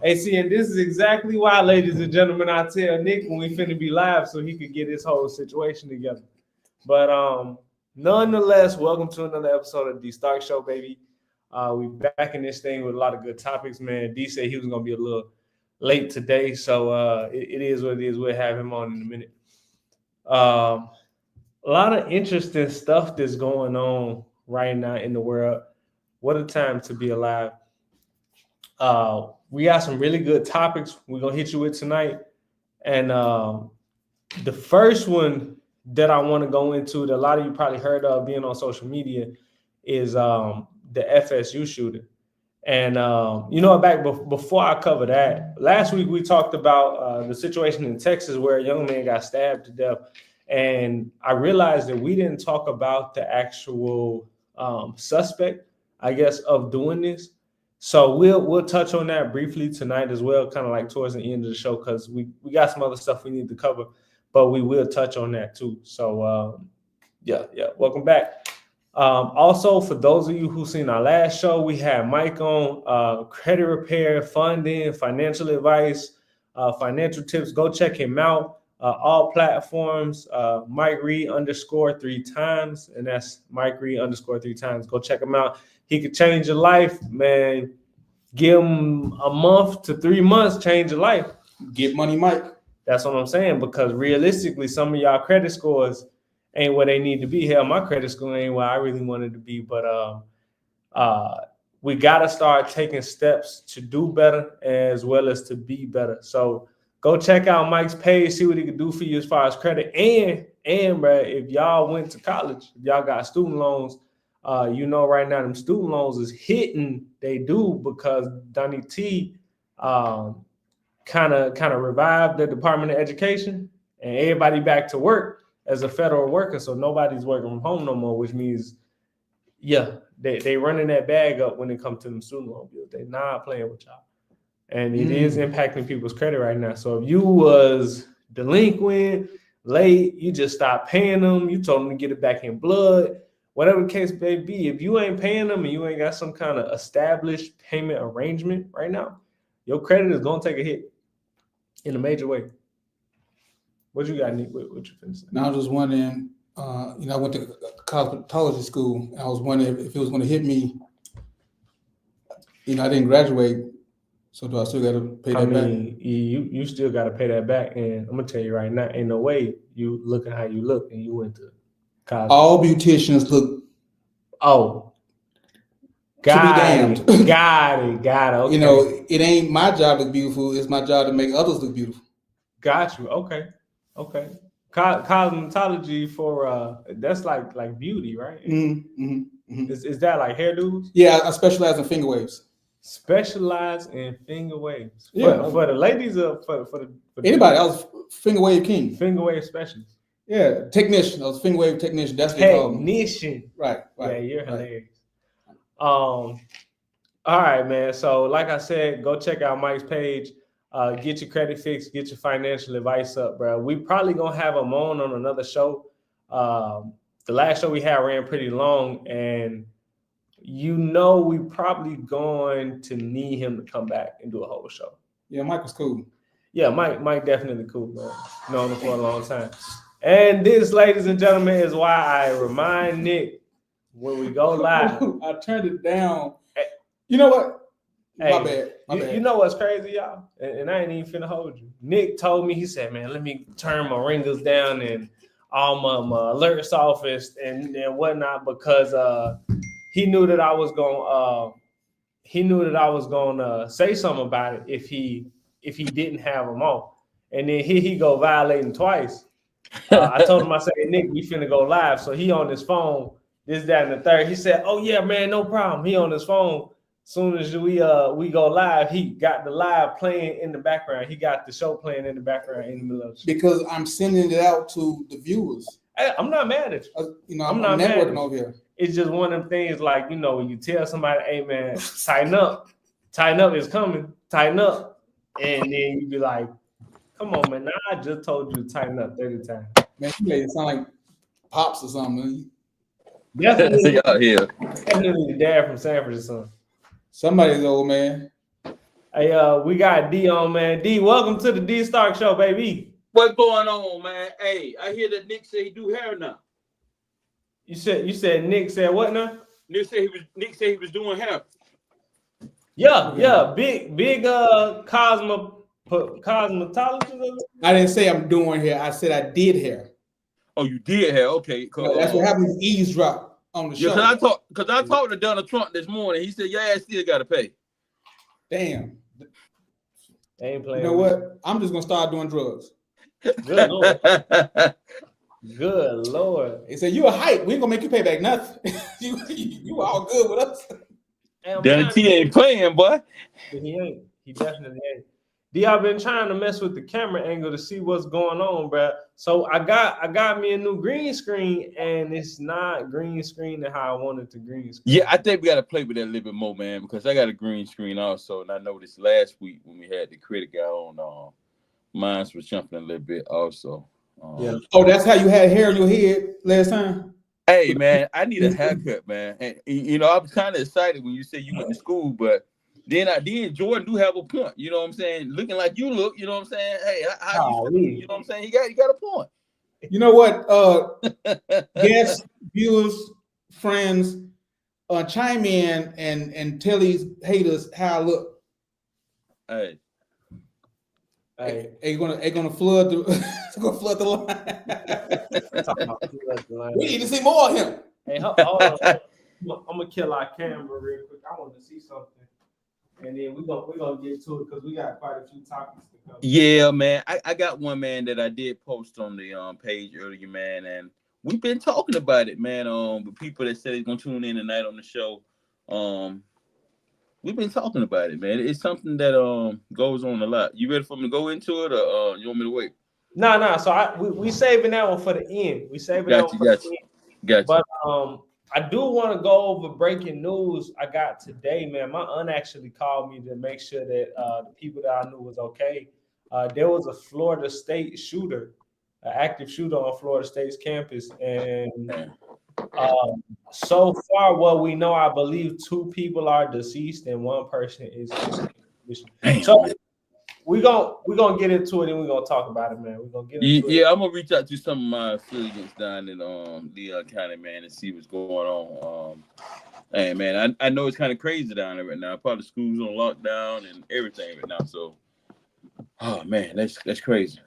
Hey, see, and this is exactly why, ladies and gentlemen, I tell Nick when we finna be live so he could get his whole situation together. But nonetheless, welcome to another episode of Dee Starks Show, baby. We back in this thing with a lot of good topics, man. D said he was gonna be a little late today, so it is what it is. We'll have him on in a minute. A lot of interesting stuff that's going on right now in the world. What a time to be alive. We got some really good topics we're gonna hit you with tonight. And the first one that I want to go into that a lot of you probably heard of being on social media is the FSU shooting. And before I cover that, last week we talked about the situation in Texas where a young man got stabbed to death. And I realized that we didn't talk about the actual suspect, I guess, of doing this. So we'll touch on that briefly tonight as well, kind of like towards the end of the show, because we got some other stuff we need to cover, but we will touch on that too. So welcome back. Also, for those of you who've seen our last show, we had Mike on credit repair, funding, financial advice, financial tips. Go check him out. All platforms, Mike Reed _3 times, and that's Mike Reed _3 times. Go check him out. He could change your life, man. Give him a month to 3 months, change your life. Get money, Mike. That's what I'm saying, because realistically, some of y'all credit scores ain't where they need to be. Hell, my credit score ain't where I really wanted to be, but we got to start taking steps to do better as well as to be better. So go check out Mike's page, see what he can do for you as far as credit. And bro, if y'all went to college, if y'all got student loans, right now them student loans is hitting. They do because Donnie T kind of revived the Department of Education and everybody back to work as a federal worker. So nobody's working from home no more, which means, they running that bag up when it comes to them student loan bills. They not playing with y'all. And it is impacting people's credit right now. So if you was delinquent, late, you just stopped paying them, you told them to get it back in blood, whatever the case may be, if you ain't paying them and you ain't got some kind of established payment arrangement right now, your credit is going to take a hit in a major way. What you got, Nick? What you finna say? Now, I was just wondering, I went to cosmetology school. And I was wondering if it was going to hit me. I didn't graduate. So do I still got to pay that back? You still got to pay that back. And I'm going to tell you right now, ain't no way you looking how you look and you went to college. All beauticians look. Oh. Got it. Got it. Okay. It ain't my job to look beautiful. It's my job to make others look beautiful. Got you. Okay. Cosmetology for, that's like beauty, right? Is that like hairdos? Yeah, I specialize in finger waves. Specialize in finger waves. Yeah, for the ladies or for anybody. I was finger wave king. Finger wave specialist. Yeah, technician. I was finger wave technician. That's what they call me. Technician. Right. Yeah, you're hilarious. All right, man. So like I said, go check out Mike's page. Get your credit fixed. Get your financial advice up, bro. We probably gonna have him on another show. The last show we had ran pretty long, and we probably going to need him to come back and do a whole show. Yeah, Mike was cool. Yeah, Mike definitely cool, man. Known him for a long time. And this, ladies and gentlemen, is why I remind Nick when we go live. I turned it down. You know what? Hey, my bad. You know what's crazy, y'all? And I ain't even finna hold you. Nick told me, he said, man, let me turn my ringers down and all my alerts off and whatnot, because he knew that I was gonna say something about it if he didn't have them on. And then here he go violating twice. I told him, I said, hey, Nick, we finna go live. So he on his phone, this, that, and the third. He said, oh yeah, man, no problem. He on his phone. Soon as we go live, he got the live playing in the background. He got the show playing in the background in the middle of the show. Because I'm sending it out to the viewers. I'm not mad at you. I'm not networking over here. It's just one of them things like, when you tell somebody, hey man, tighten up is coming, tighten up. And then you be like, come on, man, I just told you to tighten up 30 times. Man, you made it sound like Pops or something. Definitely, Y'all here. definitely the dad from Sanford's son. Somebody's old man. Hey, we got D on, man. D, welcome to the Dee Starks Show, baby. What's going on, man? Hey, I hear that Nick say he do hair now. You said Nick said what now? Nick said he was doing hair. Yeah, big cosmetologist. I didn't say I'm doing hair. I said I did hair. Oh, you did hair? Okay, That's what happens. Eavesdrop on the show. Yeah, because I talked to Donald Trump this morning. He said, "Your ass still got to pay." Damn. Ain't playing. You know what? I'm just gonna start doing drugs. Good Lord. Good Lord. They said you a hype. We ain't gonna make you pay back nothing. you all good with us. Danny T ain't playing, boy. He ain't. He definitely ain't. D, I've been trying to mess with the camera angle to see what's going on, bro. So I got me a new green screen, and it's not green screen how I wanted to green screen. Yeah, I think we got to play with that a little bit more, man, because I got a green screen also, and I noticed last week when we had the critic guy on, mine was jumping a little bit also. Yeah. Oh, that's how you had hair in your head last time? Hey, man, I need a haircut, man. And, you know, I was kind of excited when you said you went to school, but then Jordan do have a point. You know what I'm saying? Looking like you look, you know what I'm saying? Hey, how you feel? You know what I'm saying? You got a point. You know what? Guests, viewers, friends, chime in and tell these haters how I look. Hey. They gonna flood the line. We need to see more of him. Hey, hold on. I'm gonna kill our camera real quick. I want to see something, and then we're gonna get to it because we got quite a few topics to cover. Yeah, man. I got one, man, that I did post on the page earlier, man, and we've been talking about it, man. The people that said they're gonna tune in tonight on the show, we've been talking about it, man. It's something that goes on a lot. You ready for me to go into it, or you want me to wait? No. So we saving that one for the end. We saving that one for the end. Gotcha. But I do want to go over breaking news I got today, man. My aunt actually called me to make sure that the people that I knew was okay. There was a Florida State shooter, an active shooter on Florida State's campus, and so far, what we know, I believe 2 people are deceased and 1 person is. So we're gonna get into it and we're gonna talk about it, man. We're gonna get into it. Yeah, I'm gonna reach out to some of my affiliates down in Leon County, man, and see what's going on. Hey, man, I know it's kind of crazy down there right now. Probably schools on lockdown and everything right now. So, oh man, that's crazy.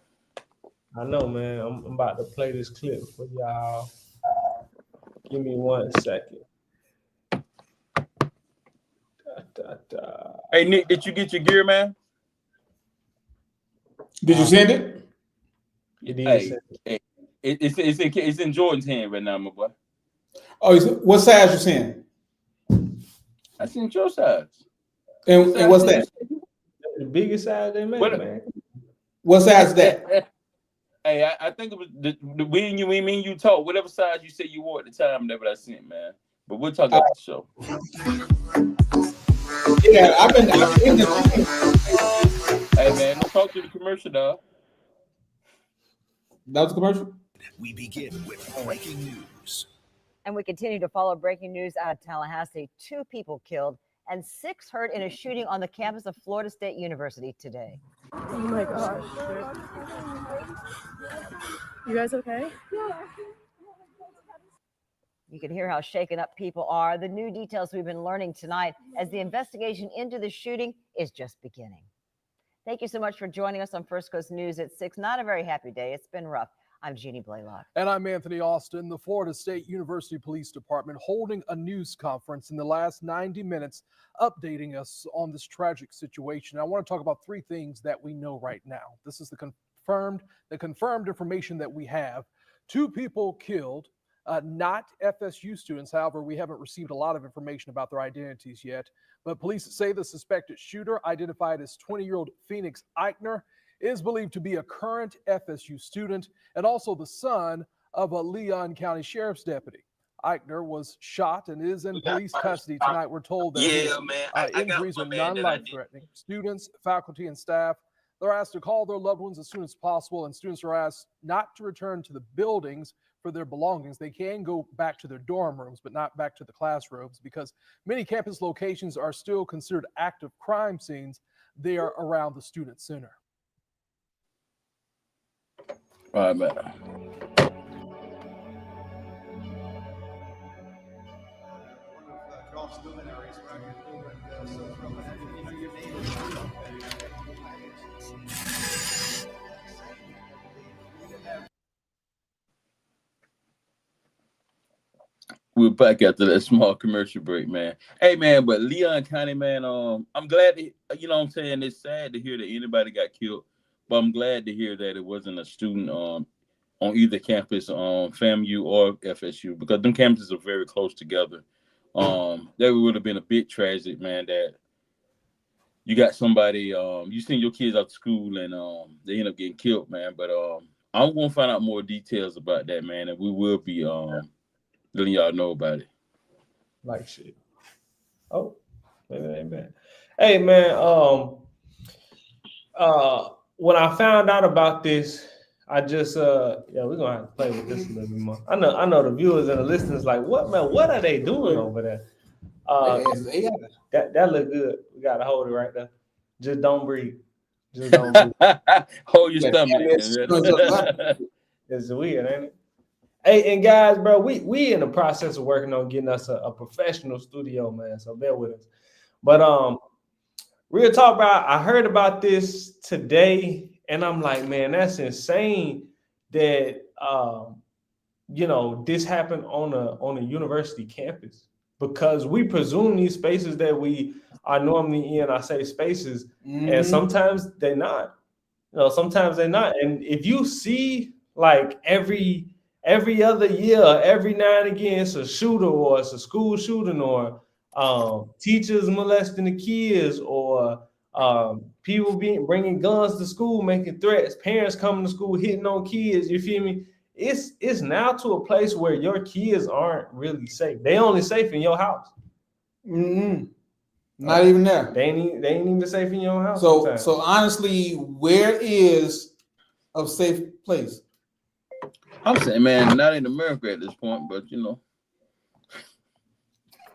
I know, man. I'm about to play this clip for y'all. Give me 1 second. Hey, Nick, did you get your gear, man? Did you send it? It's in Jordan's hand right now, my boy. Oh, what size you send? I sent your size. And what's that? The biggest size they make, man. What size is that? Hey, I think it was when you talk, whatever size you said you wore at the time, that's what I sent, man. But we'll talk about the show. Yeah, I've been Hey, man, let's talk to the commercial, dog. That was a commercial? We begin with breaking news. And we continue to follow breaking news out of Tallahassee. 2 people killed and 6 hurt in a shooting on the campus of Florida State University today. Oh my gosh. You guys okay? Yeah. You can hear how shaken up people are. The new details we've been learning tonight as the investigation into the shooting is just beginning. Thank you so much for joining us on First Coast News at 6. Not a very happy day. It's been rough. I'm Jeannie Blaylock. And I'm Anthony Austin. The Florida State University Police Department holding a news conference in the last 90 minutes, updating us on this tragic situation. I want to talk about 3 things that we know right now. This is the confirmed information that we have. 2 people killed, not FSU students. However, we haven't received a lot of information about their identities yet. But police say the suspected shooter, identified as 20-year-old Phoenix Eichner, is believed to be a current FSU student and also the son of a Leon County Sheriff's deputy. Eichner was shot and is in police custody tonight. We're told that his injuries are non-life-threatening. Students, faculty, and staff They're asked to call their loved ones as soon as possible, and students are asked not to return to the buildings for their belongings. They can go back to their dorm rooms, but not back to the classrooms, because many campus locations are still considered active crime scenes. They are around the student center. All right, man. We're back after that small commercial break, man. Hey, man, but Leon County, man, I'm glad to, you know what I'm saying? It's sad to hear that anybody got killed, but I'm glad to hear that it wasn't a student on either campus, FAMU or FSU, because them campuses are very close together. That would have been a bit tragic, man, that you got somebody, you send your kids out to school and they end up getting killed, man. But I'm going to find out more details about that, man, and we will be letting y'all know about it. Like shit. Oh, maybe that ain't bad. Hey, man, when I found out about this, I just we're gonna have to play with this a little bit more. I know the viewers and the listeners like, what, man, what are they doing over there? That look good. We gotta hold it right there. Just don't breathe. Just don't breathe. Hold your stomach. It's weird, ain't it? Hey, and guys, bro, we in the process of working on getting us a professional studio, man. So bear with us. But real talk, bro. I heard about this today, and I'm like, man, that's insane that this happened on a university campus, because we presume these spaces that we are normally in are safe spaces, and sometimes they're not. Sometimes they're not. And if you see like every other year, every now and again, it's a shooter, or it's a school shooting, or teachers molesting the kids, or people bringing guns to school, making threats, parents coming to school, hitting on kids. You feel me? It's now to a place where your kids aren't really safe. They only safe in your house. Not even there. They ain't even safe in your house. So honestly, where is a safe place? I'm saying, man, not in America at this point, but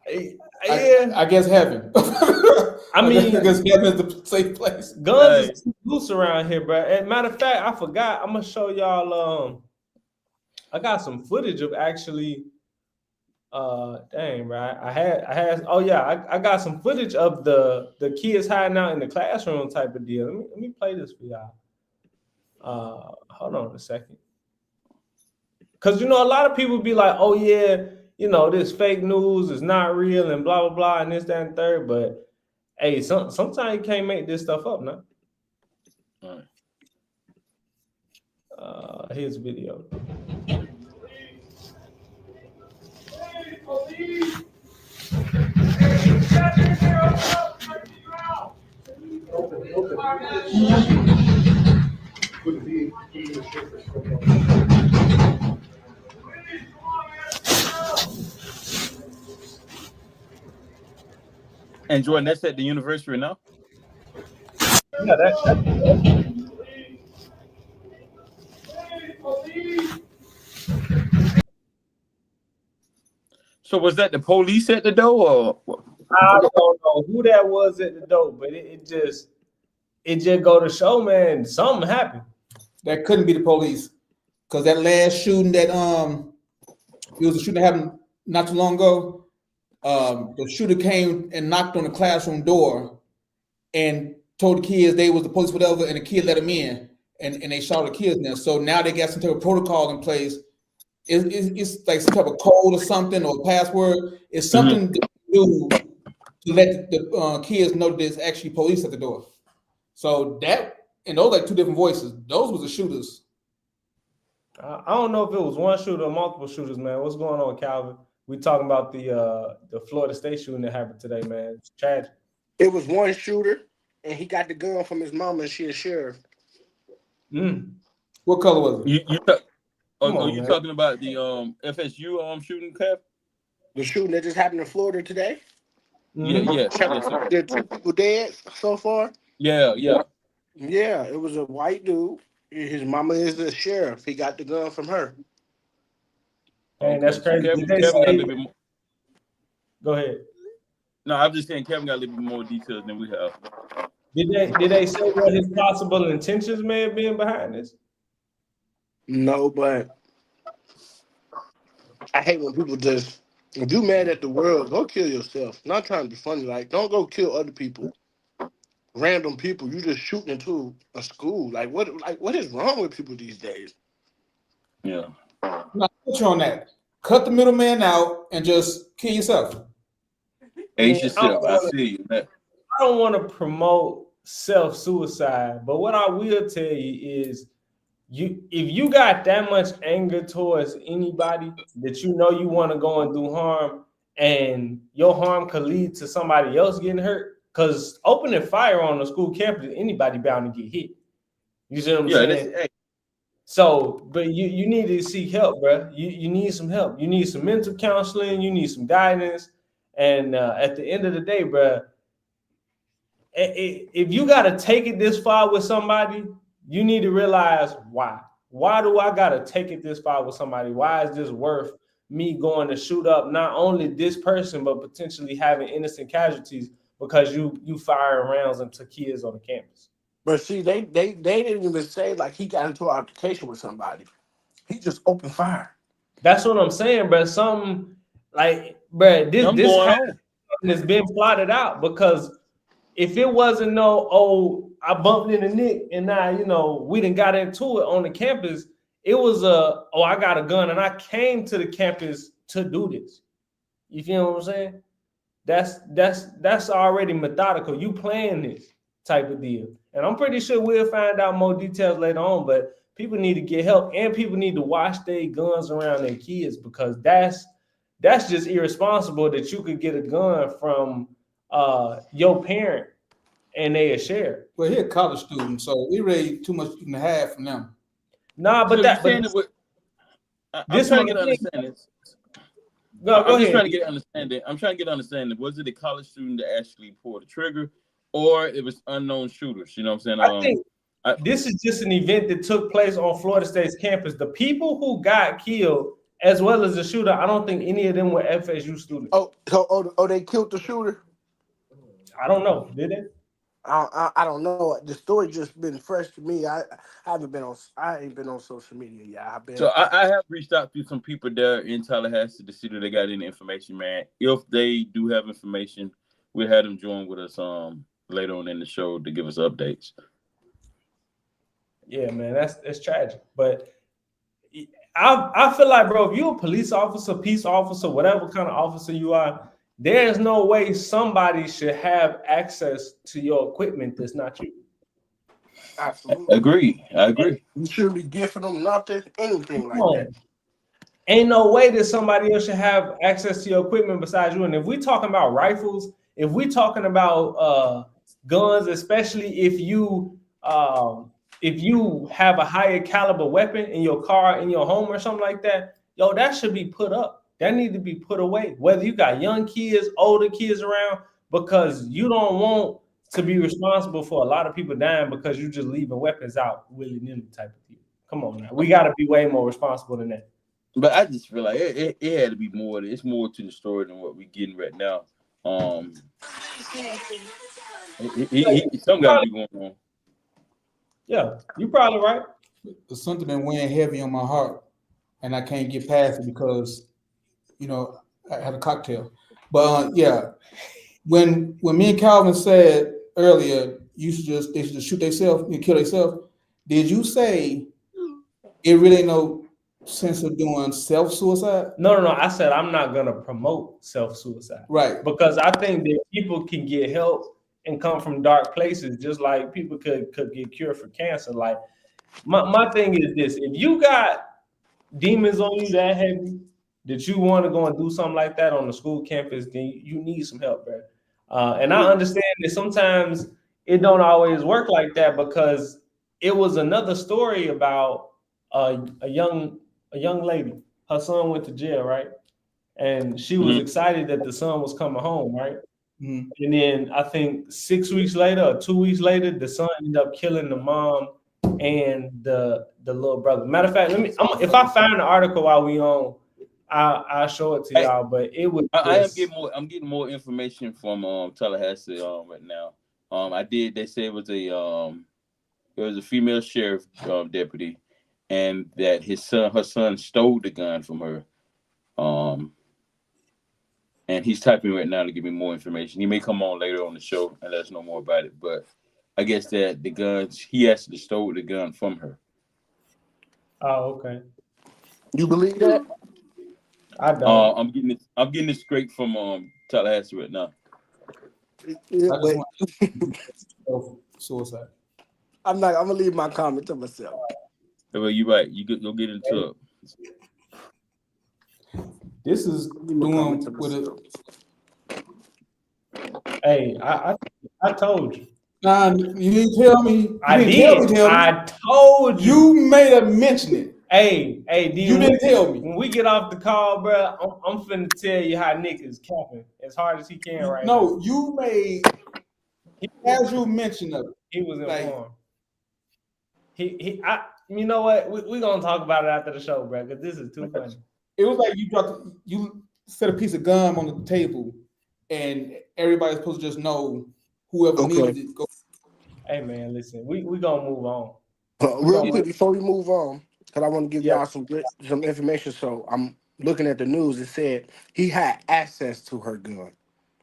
I guess heaven. I mean, I guess heaven is the safe place. Guns is loose around here, bro. And matter of fact, I forgot. I'm gonna show y'all. I got some footage of actually. Dang, bro. I had. Oh yeah, I got some footage of the kids hiding out in the classroom type of deal. Let me play this for y'all. Hold on a second. Because, a lot of people be like, oh, yeah, this fake news is not real and blah, blah, blah, and this, that, and third. But, hey, sometimes you can't make this stuff up, no? All right. Here's a video. And Jordan, that's at the university now? Yeah, that's So was that the police at the door, or what? I don't know who that was at the door, but it just go to show, man, something happened. That couldn't be the police, because that last shooting that it was a shooting that happened not too long ago. The shooter came and knocked on the classroom door and told the kids they was the police, whatever, and the kid let him in, and they shot the kids now. So now they got some type of protocol in place. It's like some type of code or something, or password. It's something to do to let the kids know that there's actually police at the door. So that, and those like two different voices. Those was the shooters. I don't know if it was one shooter or multiple shooters, man. What's going on, Calvin? We talking about the Florida State shooting that happened today, man. It's tragic. It was one shooter, and he got the gun from his mama, and she a sheriff. What color was it? You talking about the FSU shooting, Kev? The shooting that just happened in Florida today? Yeah. There are 2 people dead so far? Yeah. Yeah, it was a white dude. His mama is the sheriff. He got the gun from her. And that's So crazy. Did they Kevin got a say? little bit more. Go ahead. No, I'm just saying Kevin got a little bit more details than we have. Did they say what his possible intentions may have been behind this? No, but I hate when people just, if you mad at the world, go kill yourself. Not trying to be funny. Like, don't go kill other people. Random people. You just shooting into a school. What is wrong with people these days? Yeah. Now, put you on that. Cut the middleman out and just kill yourself. Ace yourself. I see you. I don't want to promote self-suicide, but what I will tell you is if you got that much anger towards anybody that you know you want to go and do harm, and your harm could lead to somebody else getting hurt, because opening fire on the school campus, anybody bound to get hit. You see what I'm saying? So, but you need to seek help, bro. You need some help. You need some mental counseling. You need some guidance. And at the end of the day, bro, if you got to take it this far with somebody, you need to realize why. Why do I got to take it this far with somebody? Why is this worth me going to shoot up not only this person, but potentially having innocent casualties because you firing rounds into kids on the campus? But see, they didn't even say like he got into an altercation with somebody. He just opened fire. That's what I'm saying, bro. Something like, bro, this been plotted out, because if it wasn't I bumped into Nick and now, we done got into it on the campus, it was I got a gun and I came to the campus to do this. You feel what I'm saying? That's already methodical. You playing this type of deal. And I'm pretty sure we'll find out more details later on, but people need to get help and people need to wash their guns around their kids, because that's just irresponsible that you could get a gun from your parent and they a share. Well, he's a college student, so we really too much you can have from them. Nah, but I'm trying to get understanding. I'm just trying to get understanding. I'm trying to get understanding. Was it a college student that actually pulled the trigger, or it was unknown shooters? You know what I'm saying? I think this is just an event that took place on Florida State's campus. The people who got killed, as well as the shooter, I don't think any of them were FSU students. Oh, they killed the shooter? I don't know. Did they? I don't know. The story just been fresh to me. I ain't been on social media yet. So I have reached out to some people there in Tallahassee to see if they got any information, man. If they do have information, we'll have them join with us later on in the show to give us updates. Yeah, man, that's tragic. But I feel like, bro, if you're a police officer, peace officer, whatever kind of officer you are, there's no way somebody should have access to your equipment that's not you. Absolutely. I agree. You shouldn't be gifting them nothing, anything like that. Ain't no way that somebody else should have access to your equipment besides you. And if we talking about rifles, if we talking about guns, especially if you have a higher caliber weapon in your car, in your home or something like that, that should be put up. That need to be put away. Whether you got young kids, older kids around, because you don't want to be responsible for a lot of people dying because you just leaving weapons out willy-nilly type of deal. Come on now. We got to be way more responsible than that. But I just feel like it had to be more. It's more to the story than what we're getting right now. Some got to be going on. Yeah, you're probably right. There's something been weighing heavy on my heart, and I can't get past it because, I had a cocktail. But when me and Calvin said earlier, they should just shoot themselves and kill themselves. Did you say it really ain't no sense of doing self-suicide? No. I said I'm not gonna promote self-suicide. Right. Because I think that people can get help and come from dark places, just like people could get cured for cancer. Like my thing is this: if you got demons on you that heavy that you want to go and do something like that on the school campus, then you need some help, bro. And I understand that sometimes it don't always work like that, because it was another story about a young lady. Her son went to jail, right? And she was excited that the son was coming home, right? Mhm. And then I think 6 weeks later or 2 weeks later, the son ended up killing the mom and the little brother. Matter of fact, if I find the article while we on, I'll show it to y'all. But it was I'm getting more information from Tallahassee right now. They say it was a female sheriff deputy, and that her son stole the gun from her. And he's typing right now to give me more information. He may come on later on the show and let us know more about it. But I guess that the guns, he actually stole the gun from her. Oh, okay. You believe that? I don't. I'm getting it straight from Tallahassee right now. Yeah, I just want suicide. I'm gonna leave my comment to myself. Well, you're right. You'll get into it. This is doing with it. Hey, I told you. Nah, you didn't tell me. I did. I told you. You made a mention it. Hey, D, you didn't tell me. When we get off the call, bro, I'm finna tell you how Nick is capping as hard as he can right now. No, you made casual mention of it. He was informed. You know what? We're gonna talk about it after the show, bro, because this is too funny. It was like you set a piece of gum on the table, and everybody's supposed to just know whoever needs it. Go. Hey man, listen, we gonna move on. Real quick before we move on, because I want to give y'all some information. So I'm looking at the news. It said he had access to her gun.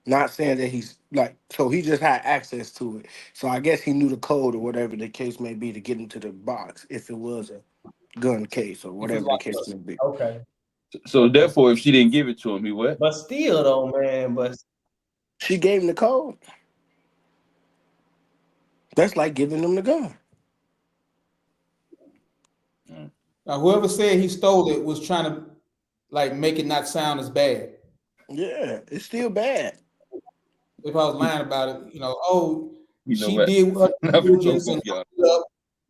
Not saying that so he just had access to it. So I guess he knew the code or whatever the case may be to get into the box if it was a gun case or whatever the case may be. Okay. So therefore, if she didn't give it to him, he what? But still, though, man. But she gave him the code. That's like giving him the gun. Now, whoever said he stole it was trying to make it not sound as bad. Yeah, it's still bad. If I was lying about it, she what? did what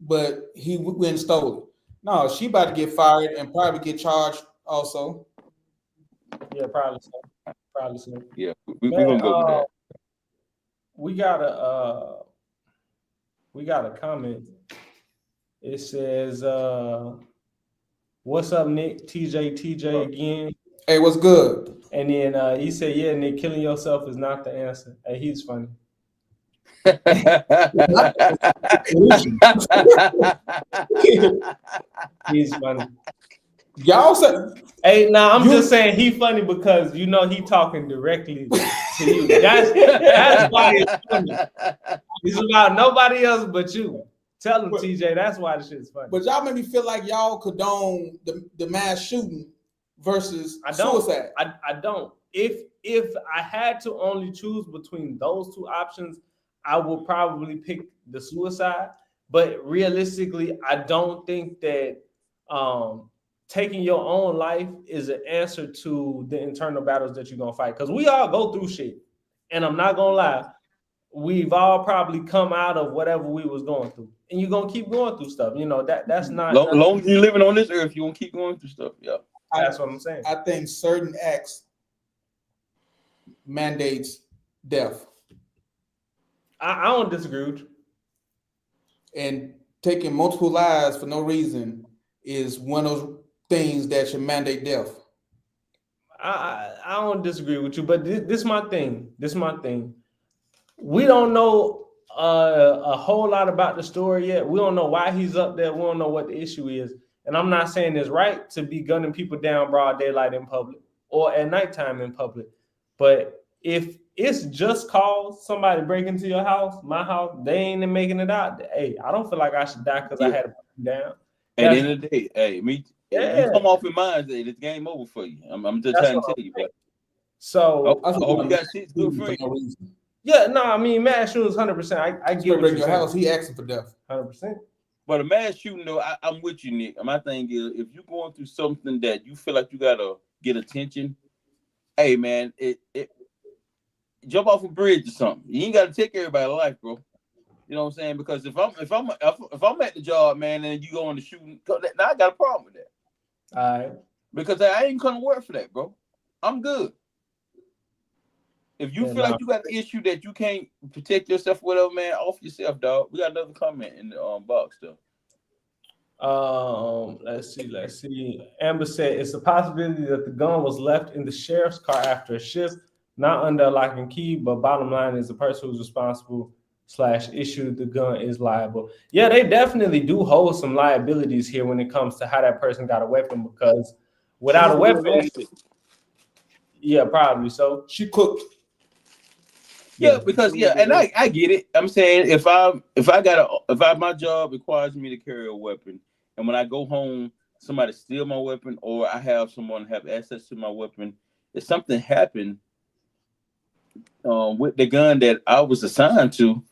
but he went and stole it. No, she about to get fired and probably get charged also. Yeah, probably so. Yeah, we're gonna go with that. We got a comment. It says, "What's up, Nick? TJ again." Hey, what's good? And then he said, "Yeah, Nick, killing yourself is not the answer." Hey, he's funny. He's funny. Y'all said, "Hey, I'm just saying he funny because he talking directly to you. That's why it's funny. It's about nobody else but you. Tell him, TJ. That's why the shit's funny. But y'all made me feel like y'all condone the mass shooting versus suicide. I don't. If I had to only choose between those two options, I would probably pick the suicide. But realistically, I don't think that taking your own life is an answer to the internal battles that you're gonna fight. Because we all go through shit, and I'm not gonna lie, we've all probably come out of whatever we was going through, and you're gonna keep going through stuff. That's not. Long as you're living on this earth, you gonna keep going through stuff. Yeah, that's what I'm saying. I think certain acts mandates death. I don't disagree with you. And taking multiple lives for no reason is one of those things that should mandate death. I don't disagree with you, but this is my thing. We don't know a whole lot about the story yet. We don't know why he's up there. We don't know what the issue is. And I'm not saying it's right to be gunning people down broad daylight in public or at nighttime in public. But if it's just cause somebody break into your house, my house, they ain't making it out. Hey, I don't feel like I should die because I had to put them down. At the end of the day, hey, you come off in mind, it's game over for you. I'm just trying to tell you. But so I hope you got shit good for you. Yeah, mass shootings 100%. I get what you're saying. He asking for death. 100%. But a mass shooting, though, I'm with you, Nick. My thing is, if you're going through something that you feel like you gotta get attention, hey man, it jump off a bridge or something. You ain't gotta take everybody's life, bro. You know what I'm saying? Because if I'm at the job, man, and you go on the shooting, now I got a problem with that. All right. Because I ain't gonna work for that, bro. I'm good. If you Yeah, feel nah. like you got an issue that you can't protect yourself, whatever, man, off yourself, dog. We got another comment in the box, though. Let's see. Amber said it's a possibility that the gun was left in the sheriff's car after a shift, not under a lock and key. But bottom line is the person who's responsible / issued the gun is liable. Yeah, they definitely do hold some liabilities here when it comes to how that person got a weapon, because without a weapon, yeah, probably so. She cooked. Yeah, because and I get it. I'm saying if my job requires me to carry a weapon, and when I go home, somebody steal my weapon, or I have someone have access to my weapon, if something happened with the gun that I was assigned to,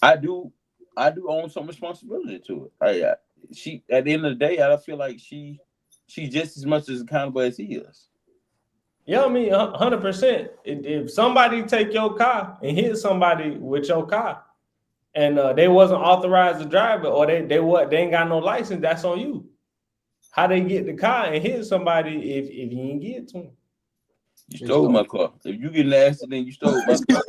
I do own some responsibility to it. She at the end of the day, I feel like she's just as much as accountable as he is. Yeah, I mean, 100%. If somebody take your car and hit somebody with your car, and they wasn't authorized to drive it, or they ain't got no license, that's on you. How they get the car and hit somebody if you didn't get it to them? You stole my car. If you get in an accident, you stole my car.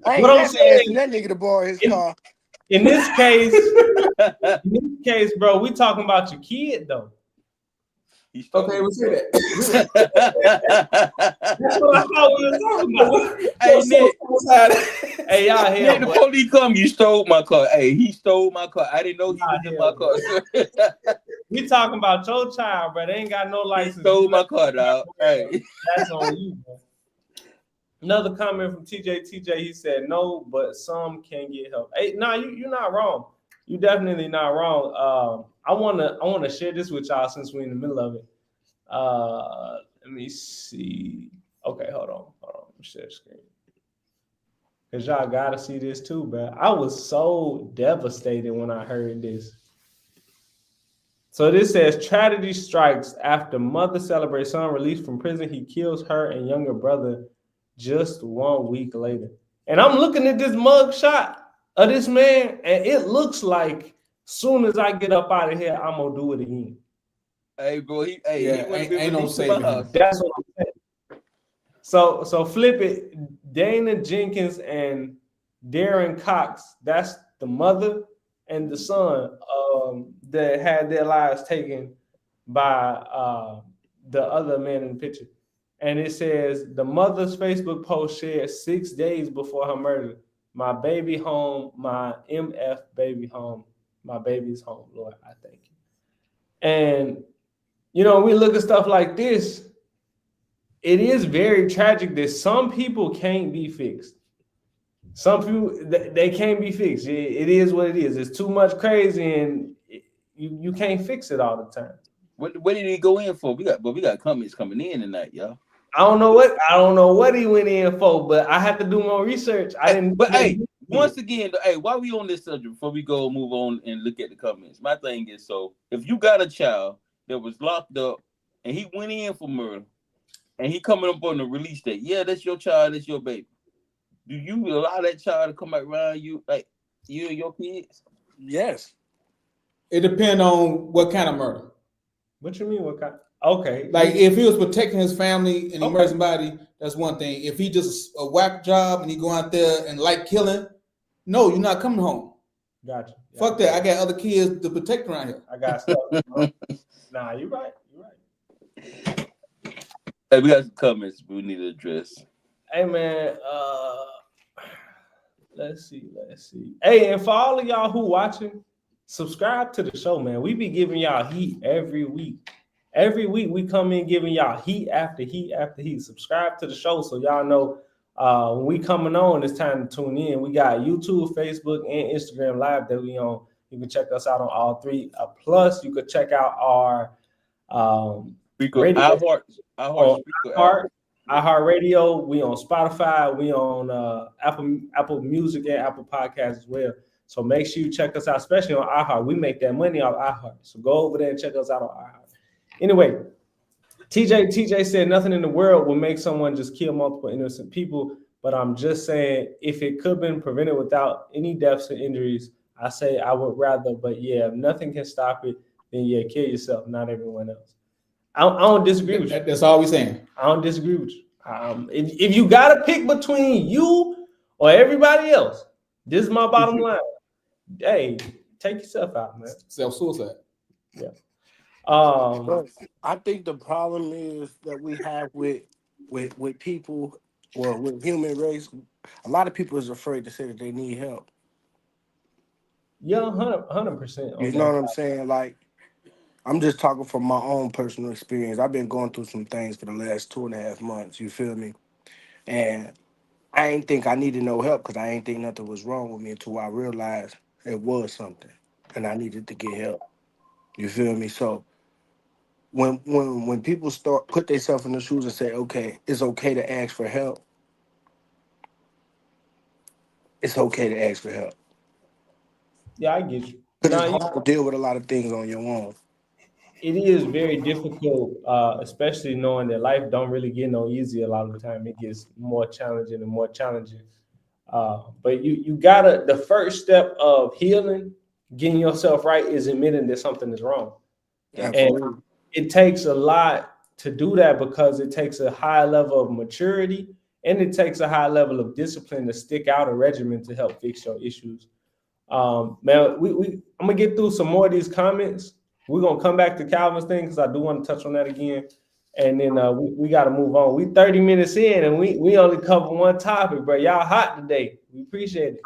I ain't never asking that nigga to borrow his car. In this case, bro, we talking about your kid though. Okay, we'll say that. That's what I thought we were talking about. Hey, Nick. Hey, y'all here. Nick, the police come, you stole my car. Hey, he stole my car. I didn't know he was in my car. We talking about your child, bro. They ain't got no license. He stole my car, dog. Hey. That's on you, bro. Another comment from TJ. He said no, but some can get help. Hey, nah, you're not wrong. You definitely not wrong. I wanna share this with y'all since we're in the middle of it. Let me see. Okay, hold on. Let me share the screen. Cause y'all gotta see this too, bro. I was so devastated when I heard this. So this says tragedy strikes after mother celebrates son released from prison. He kills her and younger brother just 1 week later. And I'm looking at this mug shot of this man, and it looks like soon as I get up out of here, I'm gonna do it again. Hey, bro, he ain't no saving him. That's what I'm saying. So flip it. Dana Jenkins and Darren Cox, that's the mother and the son that had their lives taken by the other man in the picture. And it says the mother's Facebook post shared 6 days before her murder. My baby home, my MF baby home, my baby's home, Lord, I thank you. And, you know, we look at stuff like this, it is very tragic that some people can't be fixed. Some people, they can't be fixed. It is what it is. It's too much crazy, and you can't fix it all the time. What did he go in for? We got comments coming in tonight, y'all. I don't know what he went in for, but I have to do more research. Once again, while we on this subject, before we go move on and look at the comments, my thing is, so if you got a child that was locked up and he went in for murder and he coming up on the release date, yeah, that's your child, that's your baby. Do you allow that child to come back around you, like you and your kids? Yes. It depends on what kind of murder. What you mean? What kind? Okay. Like if he was protecting his family and he murdered somebody, that's one thing. If he just a whack job and he go out there and like killing, no, you're not coming home. Gotcha. Fuck that. I got other kids to protect around here. I got stuff. Nah, you're right. Hey, we got some comments we need to address. Hey man, let's see. Hey, and for all of y'all who watching, subscribe to the show, man. We be giving y'all heat every week. Every week we come in giving y'all heat after heat after heat. Subscribe to the show so y'all know when we coming on, it's time to tune in. We got YouTube, Facebook, and Instagram Live that we on. You can check us out on all three. Plus, you could check out our iHeartRadio. We on Spotify. We on Apple Music and Apple Podcasts as well. So make sure you check us out, especially on iHeart. We make that money off iHeart. So go over there and check us out on iHeart. Anyway, TJ said nothing in the world will make someone just kill multiple innocent people. But I'm just saying, if it could have been prevented without any deaths or injuries, I say I would rather. But yeah, if nothing can stop it, then yeah, kill yourself, not everyone else. I don't disagree with you. That's all we're saying. I don't disagree with you. If you got to pick between you or everybody else, this is my bottom line. Hey, take yourself out, man. Self-suicide. Yeah. But I think the problem is that we have with people or with human race. A lot of people is afraid to say that they need help. Yeah, 100%. You know what I'm saying? Like, I'm just talking from my own personal experience. I've been going through some things for the last 2.5 months. You feel me? And I ain't think I needed no help because I ain't think nothing was wrong with me until I realized it was something, and I needed to get help. You feel me? So when people start put themselves in the shoes and say, okay, it's okay to ask for help. It's okay to ask for help. Yeah, I get you. Because it's hard to deal with a lot of things on your own. It is very difficult, especially knowing that life don't really get no easier a lot of the time. It gets more challenging and more challenging. But you gotta, the first step of healing, getting yourself right, is admitting that something is wrong. Absolutely. And it takes a lot to do that because it takes a high level of maturity and it takes a high level of discipline to stick out a regimen to help fix your issues. Man, I'm gonna get through some more of these comments. We're gonna come back to Calvin's thing because I do want to touch on that again. And then we got to move on. We 30 minutes in and we only cover one topic, bro. Y'all hot today. We appreciate it.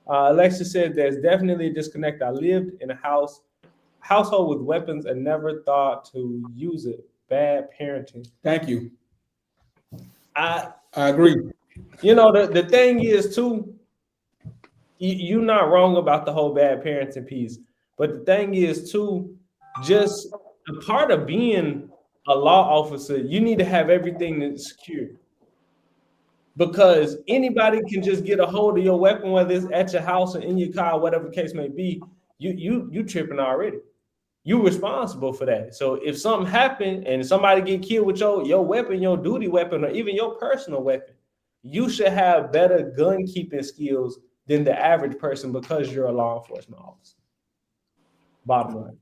Alexis said there's definitely a disconnect. I lived in a household with weapons and never thought to use it. Bad parenting. Thank you. I agree. You know, the thing is too, you're not wrong about the whole bad parenting piece. But the thing is too, just a part of being a law officer, you need to have everything that's secure. Because anybody can just get a hold of your weapon, whether it's at your house or in your car, whatever the case may be. You tripping already. You're responsible for that. So if something happened and somebody get killed with your weapon, your duty weapon, or even your personal weapon, you should have better gun keeping skills than the average person because you're a law enforcement officer. Bottom line.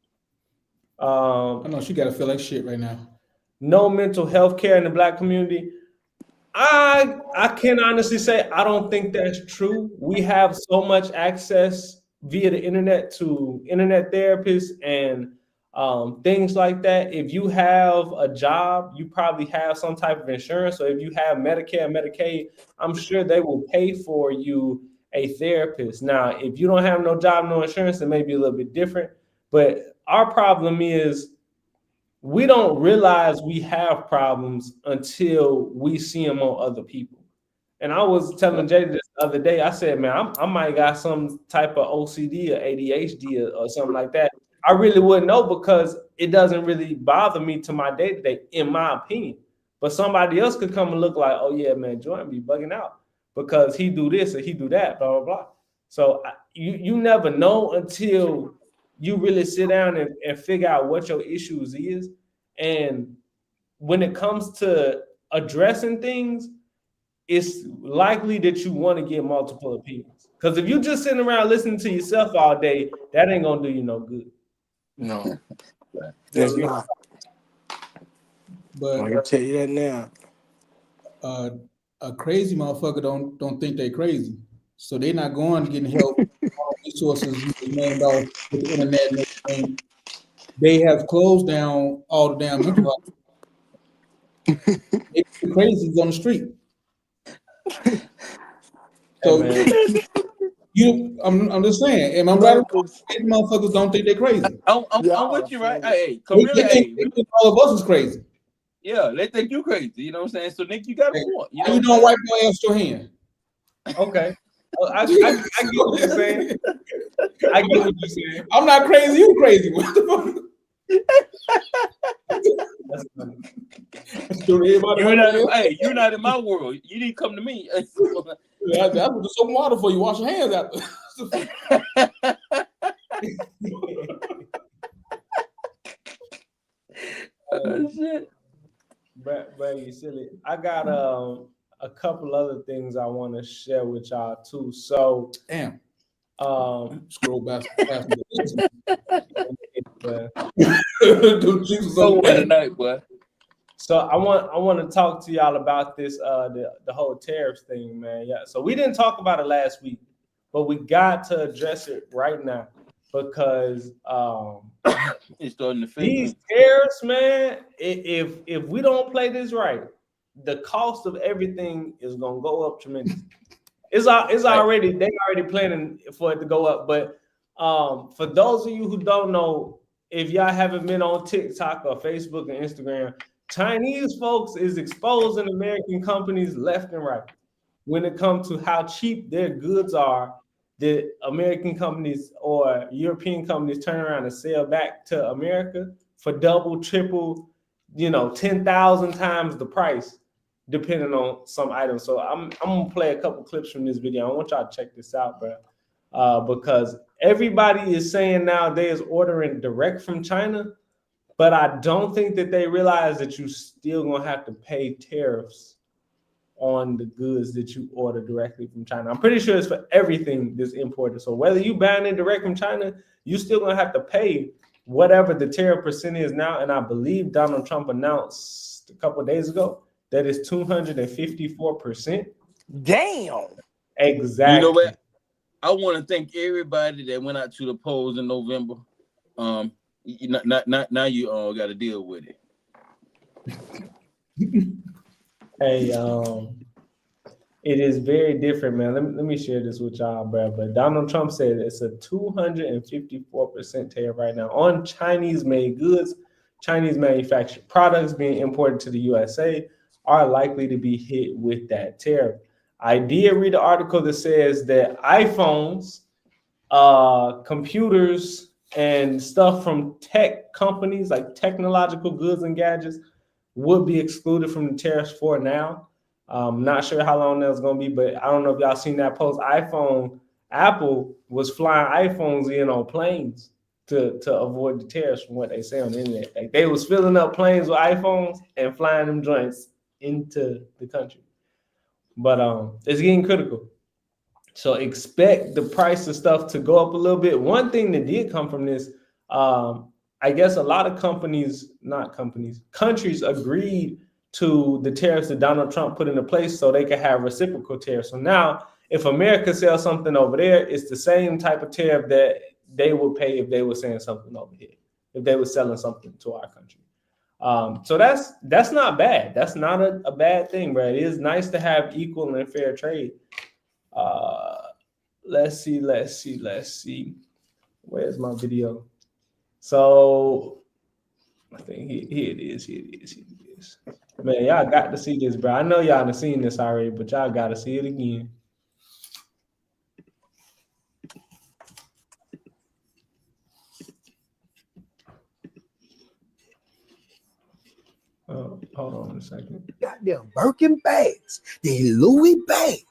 I know she got to feel like shit right now. No mental health care in the Black community. I can honestly say I don't think that's true. We have so much access via the internet to internet therapists and things like that. If you have a job, you probably have some type of insurance. So if you have Medicare, Medicaid, I'm sure they will pay for you a therapist. Now, if you don't have no job, no insurance, it may be a little bit different. But our problem is we don't realize we have problems until we see them on other people. And I was telling Jay this the other day, I said, man, I might got some type of OCD or ADHD or something like that. I really wouldn't know because it doesn't really bother me to my day-to-day, in my opinion. But somebody else could come and look like, oh yeah, man, Jordan be bugging out because he do this or he do that, blah, blah, blah. So you never know until you really sit down and figure out what your issues is. And when it comes to addressing things, it's likely that you want to get multiple opinions. Because if you just sitting around listening to yourself all day, that ain't gonna do you no good. No, that's not. But I can tell you that now. A crazy motherfucker don't think they crazy, so they're not going to get help. All resources named off with the internet and everything. They have closed down all the damn mental health. It's the crazies on the street. So I'm just saying, and I'm right. Motherfuckers don't think they're crazy. I'm with you, right? Hey, all of us is crazy. Yeah, they think you crazy. You know what I'm saying? So Nick, you got a point. You know, you don't wipe your ass your hand. Okay. I get what you're saying. I get what you're saying. I'm not crazy. You crazy. What the fuck? You're not in my world. You need to come to me. That's the soap and water for you. Wash your hands after. Oh, shit. But you silly. I got a couple other things I want to share with y'all too. So damn. Scroll back. man. Them cheeks was So so one bad. tonight, boy. So I want to talk to y'all about this the whole tariffs thing, man. Yeah. So we didn't talk about it last week, but we got to address it right now because It's starting to these fade. tariffs, man. If we don't play this right, the cost of everything is gonna go up tremendously. It's already they already planning for it to go up, but for those of you who don't know, if y'all haven't been on TikTok or Facebook and Instagram, Chinese folks is exposing American companies left and right when it comes to how cheap their goods are. That American companies or European companies turn around and sell back to America for double, triple, 10,000 times the price, depending on some items. So I'm gonna play a couple clips from this video. I want y'all to check this out, bro, because everybody is saying nowadays ordering direct from China. But I don't think that they realize that you still gonna have to pay tariffs on the goods that you order directly from China. I'm pretty sure it's for everything that's imported. So whether you buying it direct from China, you still gonna have to pay whatever the tariff percent is now. And I believe Donald Trump announced a couple of days ago that it's 254%. Damn. Exactly. You know what? I want to thank everybody that went out to the polls in November. Now you all got to deal with it. Hey, it is very different, man. Let me share this with y'all, bro. But Donald Trump said it's a 254% tariff right now on Chinese-made goods. Chinese manufactured products being imported to the USA are likely to be hit with that tariff. I did read an article that says that iPhones, computers, and stuff from tech companies like technological goods and gadgets would be excluded from the tariffs for now. Not sure how long that's going to be, but I don't know if y'all seen that post. Apple was flying iPhones in on planes to avoid the tariffs from what they say on the internet. Like they was filling up planes with iPhones and flying them joints into the country. But it's getting critical. So expect the price of stuff to go up a little bit. One thing that did come from this, I guess a lot of countries agreed to the tariffs that Donald Trump put into place so they could have reciprocal tariffs. So now if America sells something over there, it's the same type of tariff that they would pay if they were selling something over here, if they were selling something to our country. So that's not bad. That's not a bad thing, bro. It is nice to have equal and fair trade. Let's see. Where's my video? So I think here it is. Man, y'all got to see this, bro. I know y'all have seen this already, but y'all got to see it again. Oh, hold on a second. Goddamn Birkin bags, the Louis bags,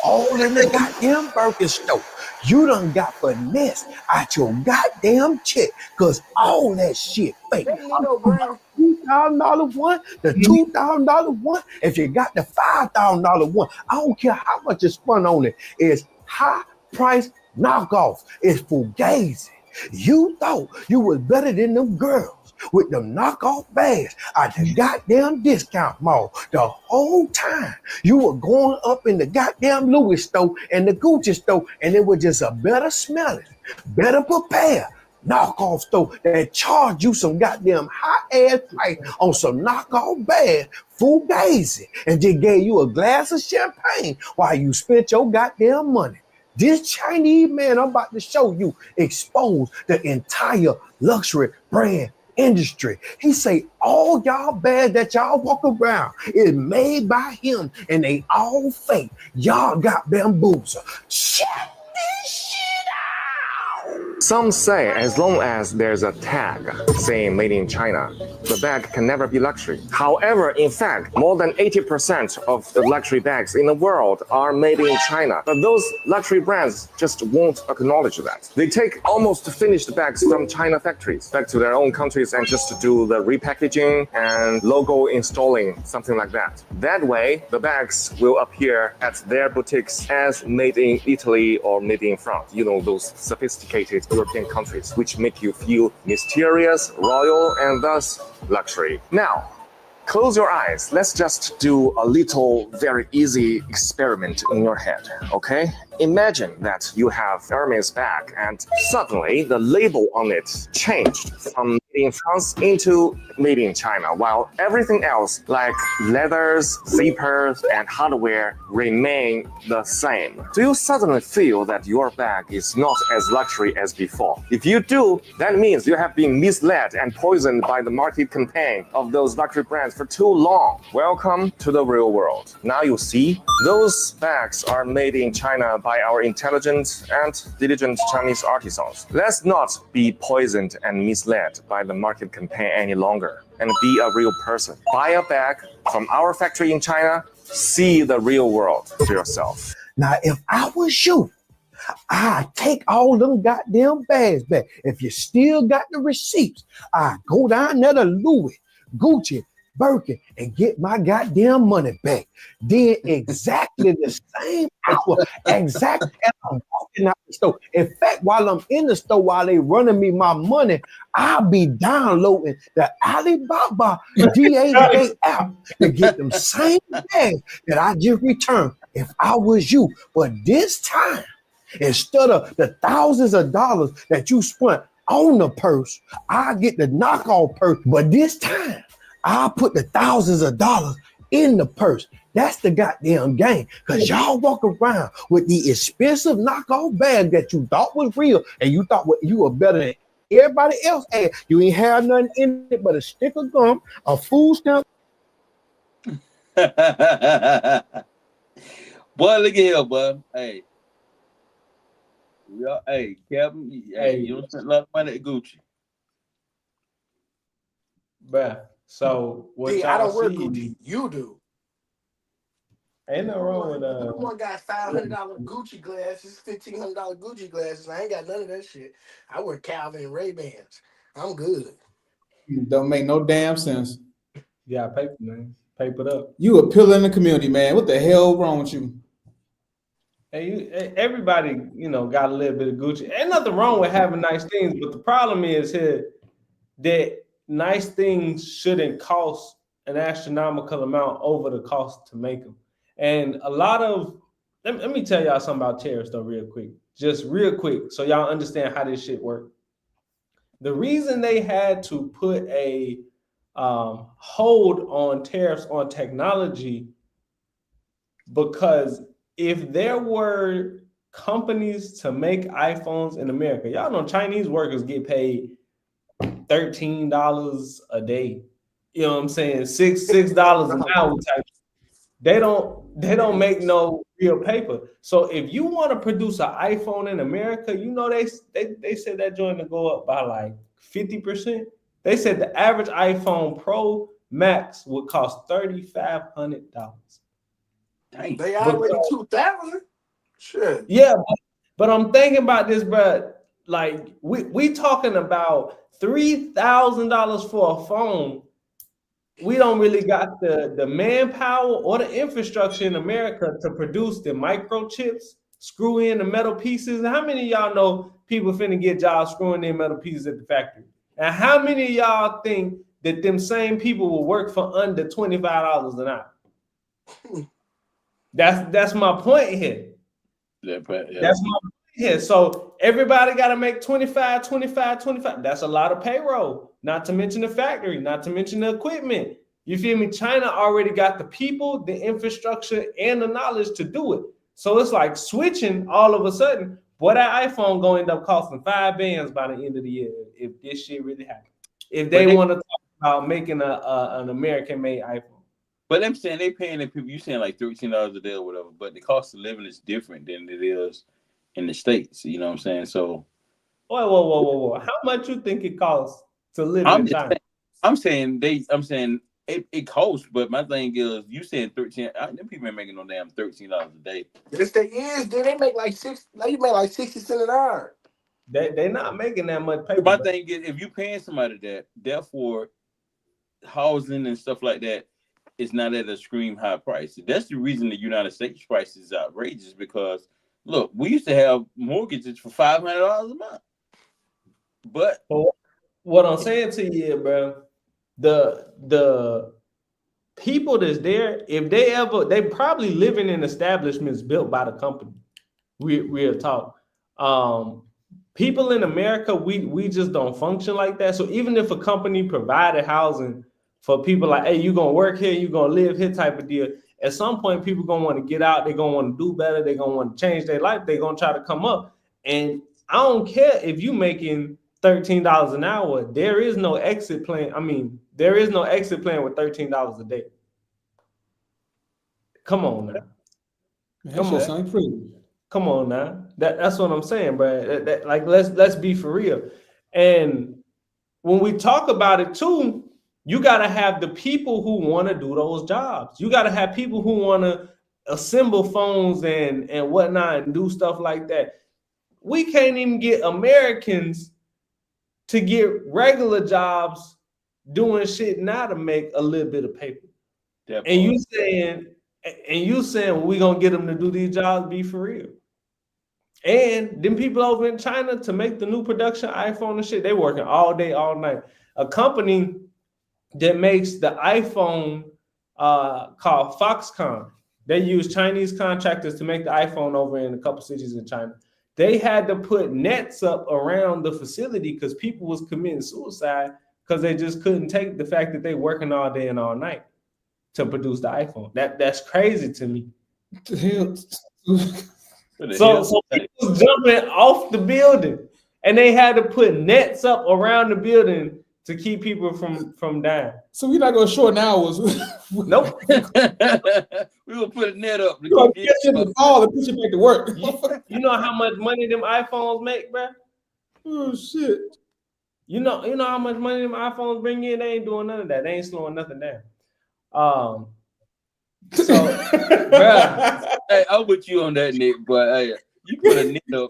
all in the goddamn Birkin store. You done got finesse out your goddamn check, cause all that shit fake. $2,000 one, the $2,000 one, if you got the $5,000 one, I don't care how much is spun on it. It's high price knockoff. It's fugazi. You thought you was better than them girls with them knockoff bags at the goddamn discount mall. The whole time you were going up in the goddamn Louis store and the Gucci store, and it was just a better smelling, better prepared knockoff store that charged you some goddamn high-ass price on some knockoff bags, fugazi, and just gave you a glass of champagne while you spent your goddamn money. This Chinese man I'm about to show you exposed the entire luxury brand industry. He say all y'all bags that y'all walk around is made by him and they all fake. Y'all got bamboozled. Check this shit out. Some say as long as there's a tag saying made in China, the bag can never be luxury. However, in fact, more than 80% of the luxury bags in the world are made in China. But those luxury brands just won't acknowledge that. They take almost finished bags from China factories back to their own countries and just to do the repackaging and logo installing, something like that. That way, the bags will appear at their boutiques as made in Italy or made in France. You know, those sophisticated European countries, which make you feel mysterious, royal, and thus luxury. Now, close your eyes. Let's just do a little, very easy experiment in your head, okay? Imagine that you have Hermes bag and suddenly the label on it changed from made in France into made in China, while everything else like leathers, zippers, and hardware remain the same. Do you suddenly feel that your bag is not as luxury as before? If you do, that means you have been misled and poisoned by the market campaign of those luxury brands for too long. Welcome to the real world. Now you see, those bags are made in China by our intelligent and diligent Chinese artisans. Let's not be poisoned and misled by the market campaign any longer and be a real person. Buy a bag from our factory in China. See the real world for yourself. Now, if I was you, I'd take all them goddamn bags back. If you still got the receipts, I'd go down there to Louis, Gucci, Birkin, and get my goddamn money back. Then exactly the same hour, exactly as I'm walking out the store. In fact, while I'm in the store, while they running me my money, I'll be downloading the Alibaba DA app to get them same bags that I just returned if I was you. But this time, instead of the thousands of dollars that you spent on the purse, I get the knockoff purse. But this time, I'll put the thousands of dollars in the purse. That's the goddamn game. Because y'all walk around with the expensive knockoff bag that you thought was real and you thought you were better than everybody else. And you ain't have nothing in it but a stick of gum, a food stamp. Boy, look at here, boy. Hey. Hey, Kevin, hey, you don't spend a lot of money at Gucci. Bruh. So what D, y'all I don't wear see, Gucci. You do. ain't no wrong with One got $500 Gucci glasses, $1,500 Gucci glasses. I ain't got none of that shit. I wear Calvin and Ray-Bans. I'm good. Don't make no damn sense. you got paper, man. Paper up. You a pillar in the community, man. What the hell wrong with you? Everybody, got a little bit of Gucci. Ain't nothing wrong with having nice things, but the problem is here that nice things shouldn't cost an astronomical amount over the cost to make them. And a lot of, let me tell y'all something about tariffs though, real quick, just real quick, so y'all understand how this shit works. The reason they had to put a hold on tariffs on technology, because if there were companies to make iPhones in America, y'all know Chinese workers get paid $13 a day. You know what I'm saying? $6 an hour type. They don't make no real paper. So if you want to produce an iPhone in America, they said that joint to go up by like 50%. They said the average iPhone Pro Max would cost $3,500. They already 2,000. Shit. Yeah, but I'm thinking about this, bro. Like we talking about $3,000 for a phone. We don't really got the manpower or the infrastructure in America to produce the microchips, screw in the metal pieces. And how many of y'all know people finna get jobs screwing in metal pieces at the factory? And how many of y'all think that them same people will work for under $25 an hour? That's my point here. Yeah. That's my point here. So everybody got to make 25. That's a lot of payroll, not to mention the factory, not to mention the equipment. You feel me? China already got the people, the infrastructure, and the knowledge to do it. So it's like switching all of a sudden. Boy, that iPhone going to end up costing $5 billion by the end of the year if this shit really happens. If they want to talk about making an American-made iPhone. But I'm saying they paying the people, you saying like $13 a day or whatever, but the cost of living is different than it is in the States. You know what I'm saying? So, whoa. How much you think it costs to live in China? I'm saying it costs, but my thing is, you saying 13. Them people ain't making no damn $13 a day. Yes, they is. Then they make like 60 cents an hour. They're not making that much paper. My thing is, if you paying somebody that, therefore, housing and stuff like that is not at a scream high price. That's the reason the United States price is outrageous, because look, we used to have mortgages for $500 a month. But what I'm saying to you, bro, the people that's there, if they probably living in establishments built by the company. Real talk. People in America, we just don't function like that. So even if a company provided housing for people like, hey, you're gonna work here, you're gonna live here type of deal, at some point people gonna want to get out, they're gonna want to do better, they're gonna want to change their life, they're gonna try to come up. And I don't care if you making $13 an hour, there is no exit plan. I mean, there is no exit plan with $13 a day. Come on now. Come on. Come on now. That's what I'm saying, bro. Like let's be for real. And when we talk about it too, you gotta have the people who want to do those jobs. You gotta have people who want to assemble phones and whatnot and do stuff like that. We can't even get Americans to get regular jobs doing shit now to make a little bit of paper. And you saying we gonna get them to do these jobs? Be for real. And them people over in China to make the new production iPhone and shit, they working all day, all night. A company that makes the iPhone called Foxconn, they use Chinese contractors to make the iPhone over in a couple cities in China. They had to put nets up around the facility because people was committing suicide because they just couldn't take the fact that they working all day and all night to produce the iPhone. That's crazy to me. So people was jumping off the building, and they had to put nets up around the building to keep people from dying. So we're not gonna shorten hours. Nope. We gonna put a net up. We're gonna get you to fall and push you back to work. You know how much money them iPhones make, bro? Oh shit. You know how much money them iPhones bring in? They ain't doing none of that. They ain't slowing nothing down. So, bro, hey, I'm with you on that, Nick. But hey, you put a net up.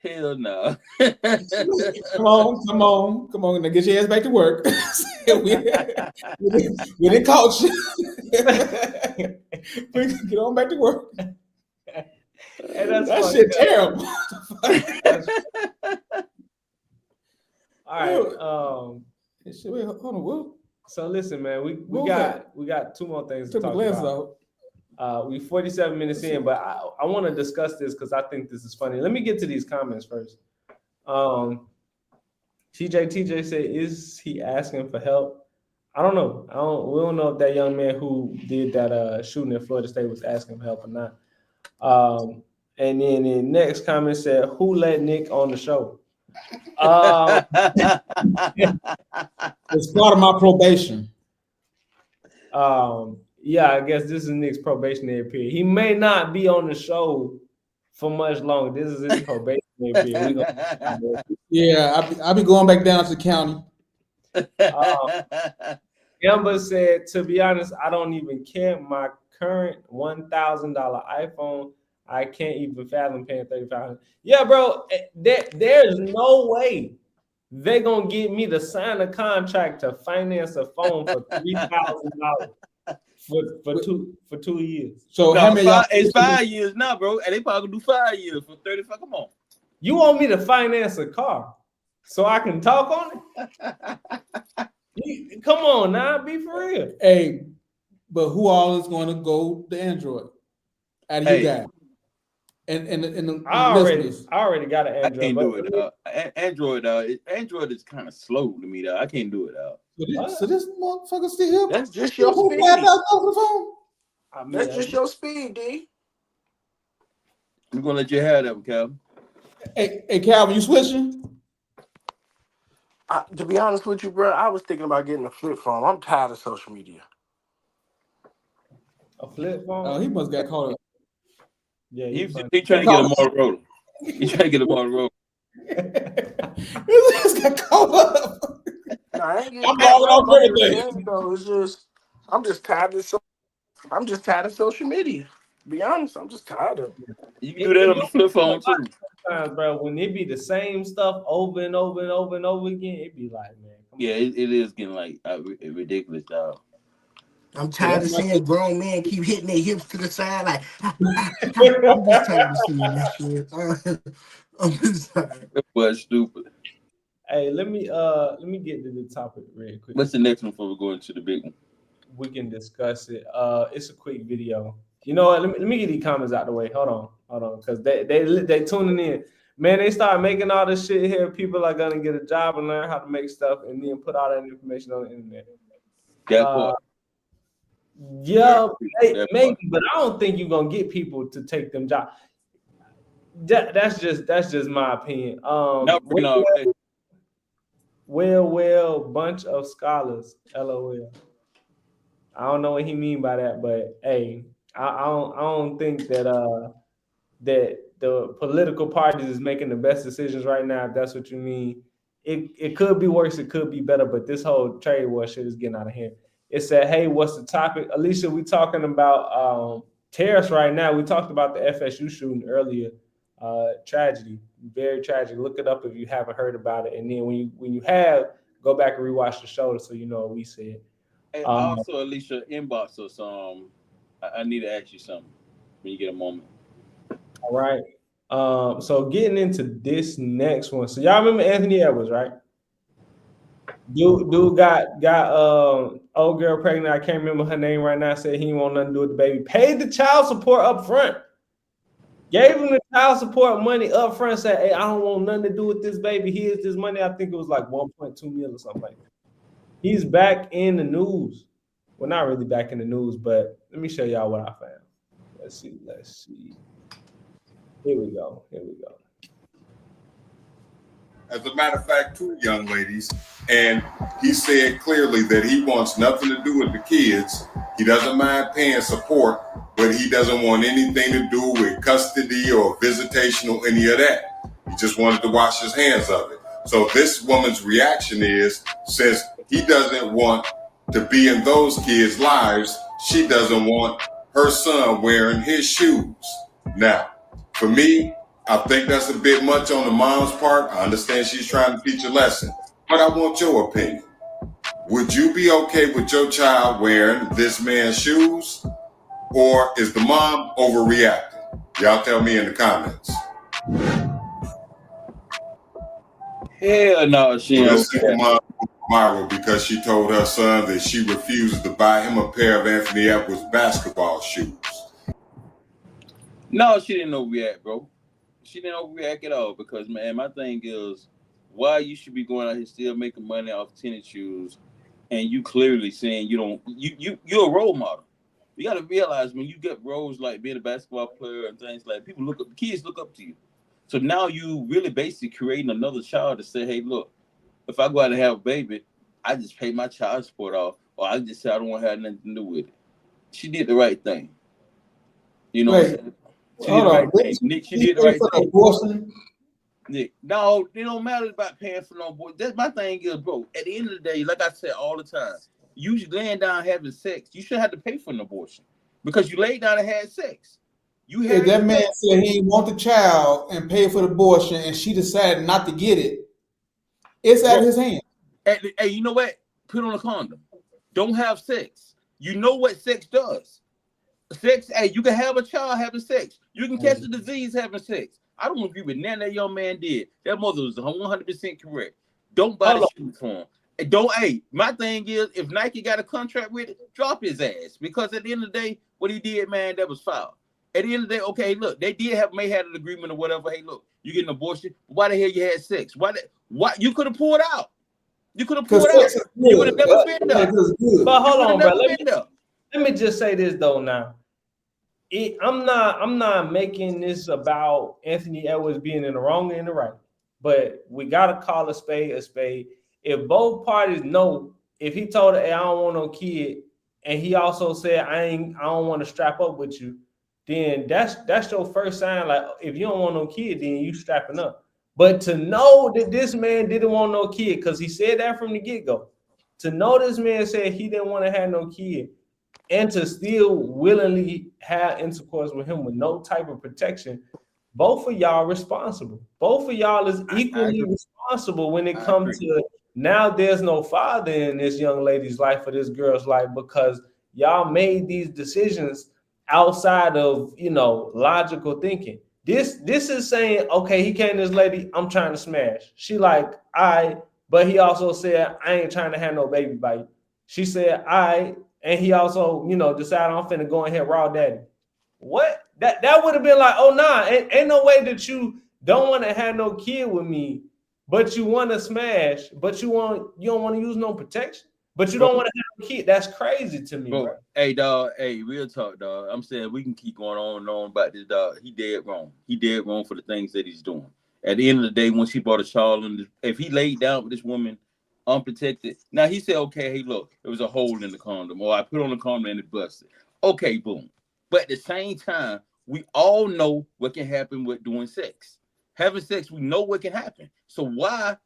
Hell no. Come on. Now get your ass back to work. we didn't coach you. Get on back to work. That shit terrible. All right. Wait, hold on, Will. So listen, man, we got two more things to talk about. We 47 minutes in, but I want to discuss this because I think this is funny. Let me get to these comments first. TJ said, "Is he asking for help?" I don't know. We don't know if that young man who did that shooting in Florida State was asking for help or not. And then the next comment said, "Who let Nick on the show?" It's part of my probation. Yeah, I guess this is Nick's probationary period. He may not be on the show for much longer. This is his probationary period. Yeah, I'll be going back down to the county. Amber said, "To be honest, I don't even care. My current $1,000 iPhone, I can't even fathom paying $3,500. Yeah, bro, there's no way they're gonna get me to sign a contract to finance a phone for $3,000 for 2 years. So no, how many? It's 5 years now, bro, and they probably do 5 years for 35. Come on, you want me to finance a car so I can talk on it? Come on now, be for real. Hey, but who all is going to go to Android? Out of you guys? And the I already got an Android. I can't do it. Android is kind of slow to me, though. I can't do it. So this motherfucker still here? That's just your speed. That's just your speed, D. I'm gonna let you have that, Calvin. Hey, Calvin, you switching? To be honest with you, bro, I was thinking about getting a flip phone. I'm tired of social media. A flip phone? Oh, he must got caught up. Yeah, he trying to get a Motorola. He trying to get a Motorola. He just got caught up. No, I ain't I'm balling off everything. No, it's just I'm just tired of social media. To be honest, I'm just tired of it. You can do that on the flip phone too. Sometimes, bro, when it be the same stuff over and over and over and over again, it be like, man. Yeah, it is getting like ridiculous, dog. I'm tired of seeing grown men keep hitting their hips to the side. Like, I'm just tired of seeing that shit. I'm just tired. That was stupid. Hey, let me get to the topic real quick. What's the next one before we go into the big one? We can discuss it. It's a quick video. You know what? Let me get these comments out the way. Hold on, because they tuning in. Man, they start making all this shit here. People are gonna get a job and learn how to make stuff, and then put all that information on the internet. That part. Yeah, maybe, but I don't think you're gonna get people to take them jobs. That's just my opinion. Well, bunch of scholars. LOL. I don't know what he mean by that, but hey, I don't think that that the political parties is making the best decisions right now. If that's what you mean, it could be worse, it could be better, but this whole trade war shit is getting out of hand. It said, hey, what's the topic? Alicia, we talking about tariffs right now. We talked about the FSU shooting earlier. Tragedy, very tragic. Look it up if you haven't heard about it. And then when you have, go back and rewatch the show so you know what we said. And also, Alicia, inbox us. I need to ask you something when you get a moment. All right. So getting into this next one. So y'all remember Anthony Edwards, right? Dude got old girl pregnant. I can't remember her name right now. Said he didn't want nothing to do with the baby. Paid the child support up front. Gave him the child support money up front. Said, hey, I don't want nothing to do with this baby. Here's this money. I think it was like 1.2 million or something like that. He's back in the news. Well, not really back in the news, but let me show y'all what I found. Let's see. Here we go. As a matter of fact, two young ladies, and he said clearly that he wants nothing to do with the kids. He doesn't mind paying support, but he doesn't want anything to do with custody or visitation or any of that. He just wanted to wash his hands of it. So this woman's reaction is, since he doesn't want to be in those kids' lives, she doesn't want her son wearing his shoes. Now, for me, I think that's a bit much on the mom's part. I understand she's trying to teach a lesson, but I want your opinion. Would you be okay with your child wearing this man's shoes, or is the mom overreacting? Y'all tell me in the comments. Hell no, she so ain't. This single mom viral because she told her son that she refuses to buy him a pair of Anthony Edwards basketball shoes. No, she didn't overreact, bro. She didn't overreact at all because, man, my thing is, why you should be going out here still making money off tennis shoes, and you clearly saying you're a role model. You got to realize when you get roles like being a basketball player and things like kids look up to you. So now you really basically creating another child to say, hey, look, if I go out and have a baby, I just pay my child support off, or I just say I don't want to have nothing to do with it. She did the right thing. You know what I'm saying? She did the right thing. Nick, she did the right thing. Abortion? Nick, no, it don't matter about paying for no abortion. That's my thing is, bro, at the end of the day, like I said all the time, you laying down having sex, you shouldn't have to pay for an abortion because you laid down and had sex. If that man said he didn't want the child and paid for the abortion and she decided not to get it, it's out of his hand. Hey, you know what? Put on a condom. Don't have sex. You know what sex does. Sex, hey, you can have a child having sex. You can catch the disease having sex. I don't agree with nothing that young man did. That mother was 100% correct. Don't buy the shoes for him. Hey, my thing is, if Nike got a contract with it, drop his ass. Because at the end of the day, what he did, man, that was foul. At the end of the day, okay, look, they may have an agreement or whatever. Hey, look, you get an abortion. Why the hell you had sex? Why you could have pulled out? You could have pulled out. You would have never been there. But hold on, bro. Let me just say this though. Now, I'm not making this about Anthony Edwards being in the wrong and in the right, but we gotta call a spade a spade. If both parties know, if he told her, "Hey, I don't want no kid," and he also said, "I don't want to strap up with you," then that's your first sign. Like, if you don't want no kid, then you strapping up. But to know that this man didn't want no kid, because he said that from the get-go, to know this man said he didn't want to have no kid, and to still willingly have intercourse with him with no type of protection, both of y'all responsible. Both of y'all is equally responsible when it comes to now there's no father in this young lady's life or this girl's life because y'all made these decisions outside of, logical thinking. This is saying, okay, he came to this lady, I'm trying to smash. She like, but he also said, I ain't trying to have no baby by you. She said, and he also, decided I'm finna go ahead raw daddy. What? That would have been like, oh nah, ain't no way that you don't want to have no kid with me, but you want to smash, but you don't want to use no protection, but you don't want to have no kid. That's crazy to me, bro. Hey, dog. Hey, real talk, dog. I'm saying we can keep going on and on about this, dog. He dead wrong. He dead wrong for the things that he's doing. At the end of the day, when she brought a child, if he laid down with this woman unprotected, now he said, okay, hey, look, there was a hole in the condom, or I put on the condom and it busted. Okay, boom. But at the same time, we all know what can happen with doing sex. Having sex, we know what can happen. So why?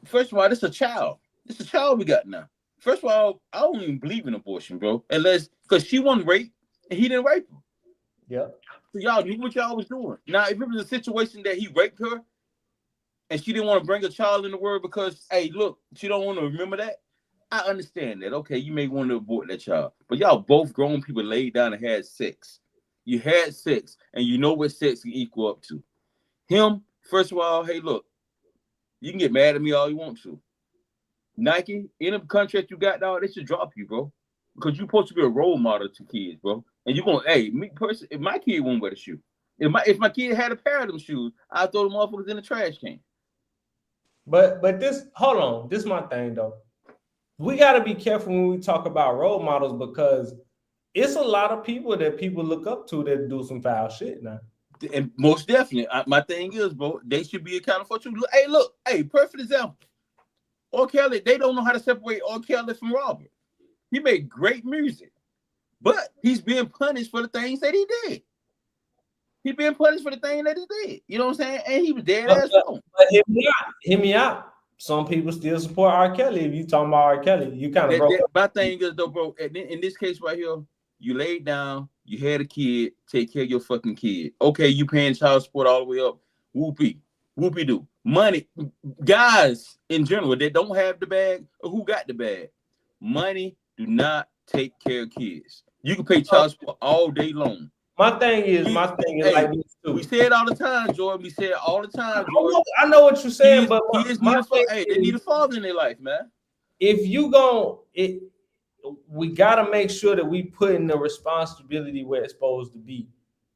First of all, this is a child. It's a child we got now. First of all, I don't even believe in abortion, bro. Unless, because she wasn't raped and he didn't rape her. Yeah. So y'all knew what y'all was doing. Now, if it was a situation that he raped her and she didn't want to bring a child in the world because, hey, look, she don't want to remember that, I understand that. Okay, you may want to abort that child. But y'all both grown people laid down and had sex. You had sex, and you know what sex can equal up to. Him, first of all, hey, look, you can get mad at me all you want to. Nike, any contract you got, dog, they should drop you, bro. Because you're supposed to be a role model to kids, bro. And you're going, hey, me personally, if my kid won't wear the shoe, if my kid had a pair of them shoes, I'd throw the motherfuckers in the trash can. But this, hold on, this is my thing though. We got to be careful when we talk about role models because it's a lot of people that people look up to that do some foul shit now. And most definitely, my thing is, bro, they should be accounted for too. Hey, look, perfect example. R. Kelly, they don't know how to separate R. Kelly from Robert. He made great music, but he's being punished for the things that he did. He's being punished for the thing that he did. You know what I'm saying? And he was dead ass wrong. But hear me out. Some people still support R. Kelly. If you talking about R. Kelly, you kind of broke. My thing is though, bro, in this case right here, you laid down, you had a kid, take care of your fucking kid. Okay, you paying child support all the way up. Whoopie-doo. Money, guys in general that don't have the bag or who got the bag, money do not take care of kids. You can pay child support all day long. My thing is like this too. We say it all the time, Jordan. We say it all the time, Jordan. I know what you're saying, but kids they need a father in their life, man. If you we gotta make sure that we put in the responsibility where it's supposed to be,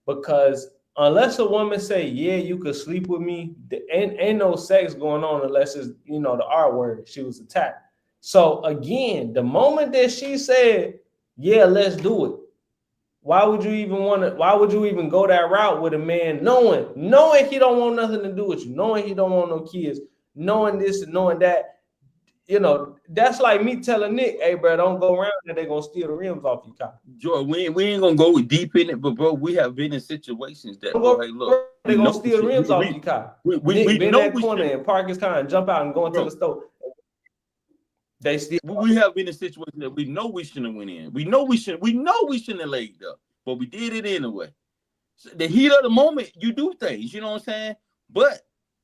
because unless a woman say, yeah, you could sleep with me, ain't no sex going on unless it's, the R word, she was attacked. So again, the moment that she said, yeah, let's do it, why would you even go that route with a man knowing he don't want nothing to do with you, knowing he don't want no kids, knowing this and knowing that? That's like me telling Nick, hey, bro, don't go around there. They're going to steal the rims off your car. Joy, we ain't going to go deep in it, but, bro, we have been in situations that, bro, hey, look. They're going to steal the rims off your car. Nick been in that corner and park his car and jump out and go into the store. They steal. We have been in situations that we know we shouldn't have went in. We know we shouldn't have laid up, but we did it anyway. So the heat of the moment, you do things, you know what I'm saying? But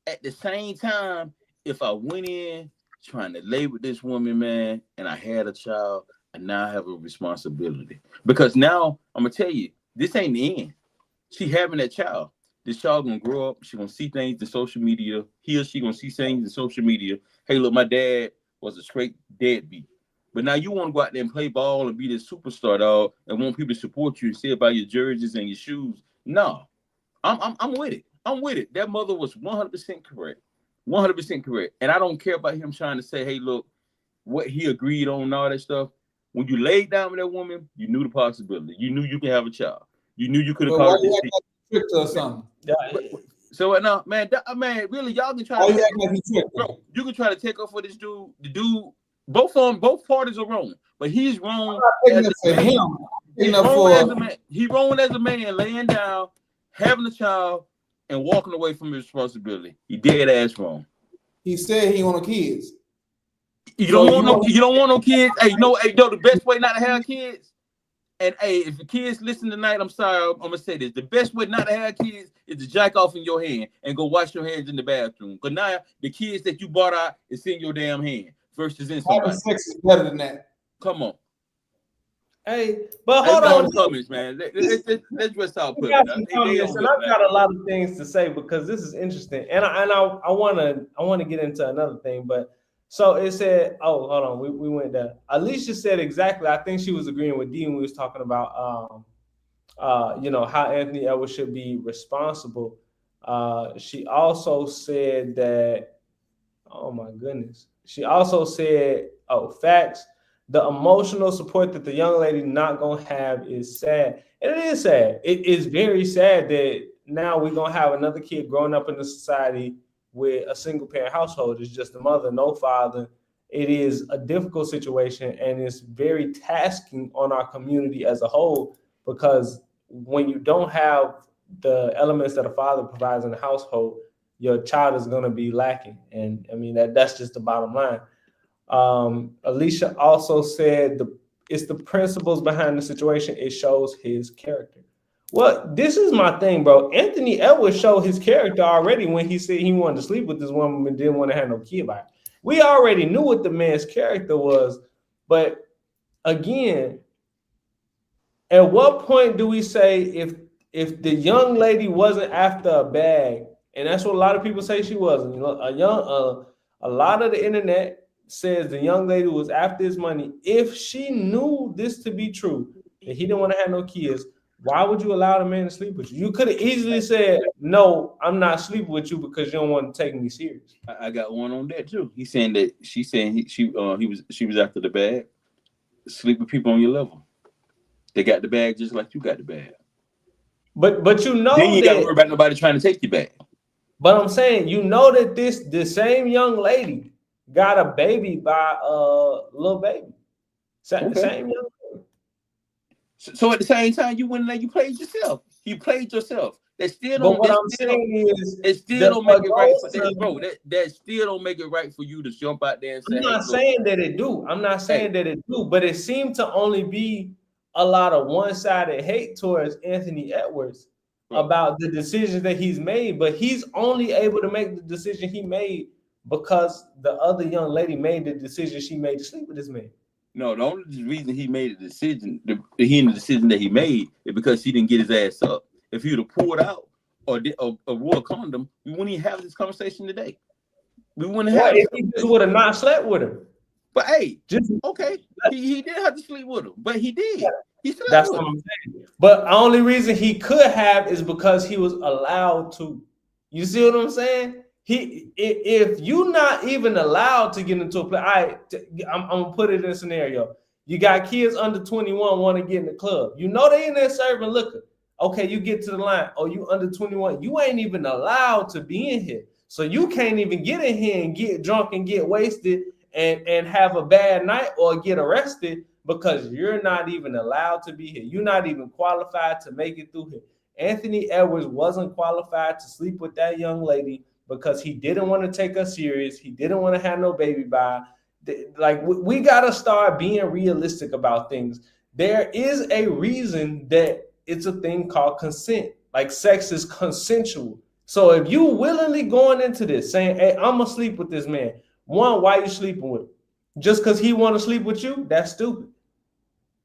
at the same time, if I went in trying to lay with this woman, man, and I had a child, and now I have a responsibility. Because now, I'm going to tell you, this ain't the end. She having that child. This child going to grow up. She going to see things in social media. He or she going to see things in social media. Hey, look, my dad was a straight deadbeat. But now you want to go out there and play ball and be this superstar, dog, and want people to support you and say about your jerseys and your shoes. No, I'm with it. I'm with it. That mother was 100% correct. 100% correct. And I don't care about him trying to say, hey, look, what he agreed on and all that stuff. When you laid down with that woman, you knew the possibility. You knew you could have a child. You knew you could have called it trick or something. So now, man, really, y'all can try you can try to take up for this dude. The dude, both parties are wrong, but he's wrong. He's wrong as a man, laying down, having a child, and walking away from his responsibility. He dead ass wrong. He said he want no kids. You don't want no kids. Hey, the best way not to have kids. And hey, if the kids listen tonight, I'm sorry, I'm gonna say this. The best way not to have kids is to jack off in your hand and go wash your hands in the bathroom. Because now the kids that you bought out is in your damn hand versus in somebody. Sex is better than that. Come on. Hey, but Let's hold go on. to comments, man. Let's just talk We put it. got some They comments, on and whip I've now. got a lot of things to say because this is interesting, and I wanna get into another thing, but so it said, oh, hold on, we went there. Alicia said exactly. I think she was agreeing with Dee when we was talking about how Anthony Edwards should be responsible. She also said that, oh my goodness, she also said, oh, facts. The emotional support that the young lady not gonna have is sad. And it is sad. It is very sad that now we're gonna have another kid growing up in the society with a single parent household. It's just the mother, no father. It is a difficult situation, and it's very tasking on our community as a whole, because when you don't have the elements that a father provides in the household, your child is going to be lacking. And I mean, that's just the bottom line. Alicia also said it's the principles behind the situation. It shows his character. Well, this is my thing, bro. Anthony Edwards showed his character already when he said he wanted to sleep with this woman and didn't want to have no kid by it. We already knew what the man's character was, but again, at what point do we say if the young lady wasn't after a bag, and that's what a lot of people say she wasn't. You know, a lot of the internet says the young lady was after his money. If she knew this to be true, that he didn't want to have no kids, why would you allow the man to sleep with you? You could have easily said, "No, I'm not sleeping with you because you don't want to take me serious." I got one on that too. He's saying that she's saying she was after the bag. Sleep with people on your level. They got the bag just like you got the bag. But you know, then you got to worry about nobody trying to take your bag. But I'm saying, you know that the same young lady got a baby by little baby. Same young lady. So at the same time, you went in there, you played yourself. You played yourself. That still But don't. what I'm saying is, it still don't make it right for that, bro. That still don't make it right for you to jump out there and say, I'm not saying that it do. I'm not saying that it do. But it seemed to only be a lot of one-sided hate towards Anthony Edwards about the decisions that he's made. But he's only able to make the decision he made because the other young lady made the decision she made to sleep with this man. No, the only reason he made a decision, the decision that he made, is because he didn't get his ass up. If he would have pulled out or wore a condom, we wouldn't even have this conversation today. We wouldn't have. If he just would have not slept with him. But hey, okay, he did have to sleep with him, but he did. He slept That's with what him. I'm saying. But the only reason he could have is because he was allowed to. You see what I'm saying? If you're not even allowed to get into a play, I'm gonna put it in a scenario. You got kids under 21 want to get in the club. You know they in there serving liquor. Okay, you get to the line. Oh, you under 21. You ain't even allowed to be in here. So you can't even get in here and get drunk and get wasted and have a bad night or get arrested because you're not even allowed to be here. You're not even qualified to make it through here. Anthony Edwards wasn't qualified to sleep with that young lady because he didn't want to take her serious. He didn't want to have no baby by. Like, we got to start being realistic about things. There is a reason that it's a thing called consent. Like, sex is consensual. So if you willingly going into this saying, hey, I'm going to sleep with this man. One, why you sleeping with him? Just because he want to sleep with you? That's stupid.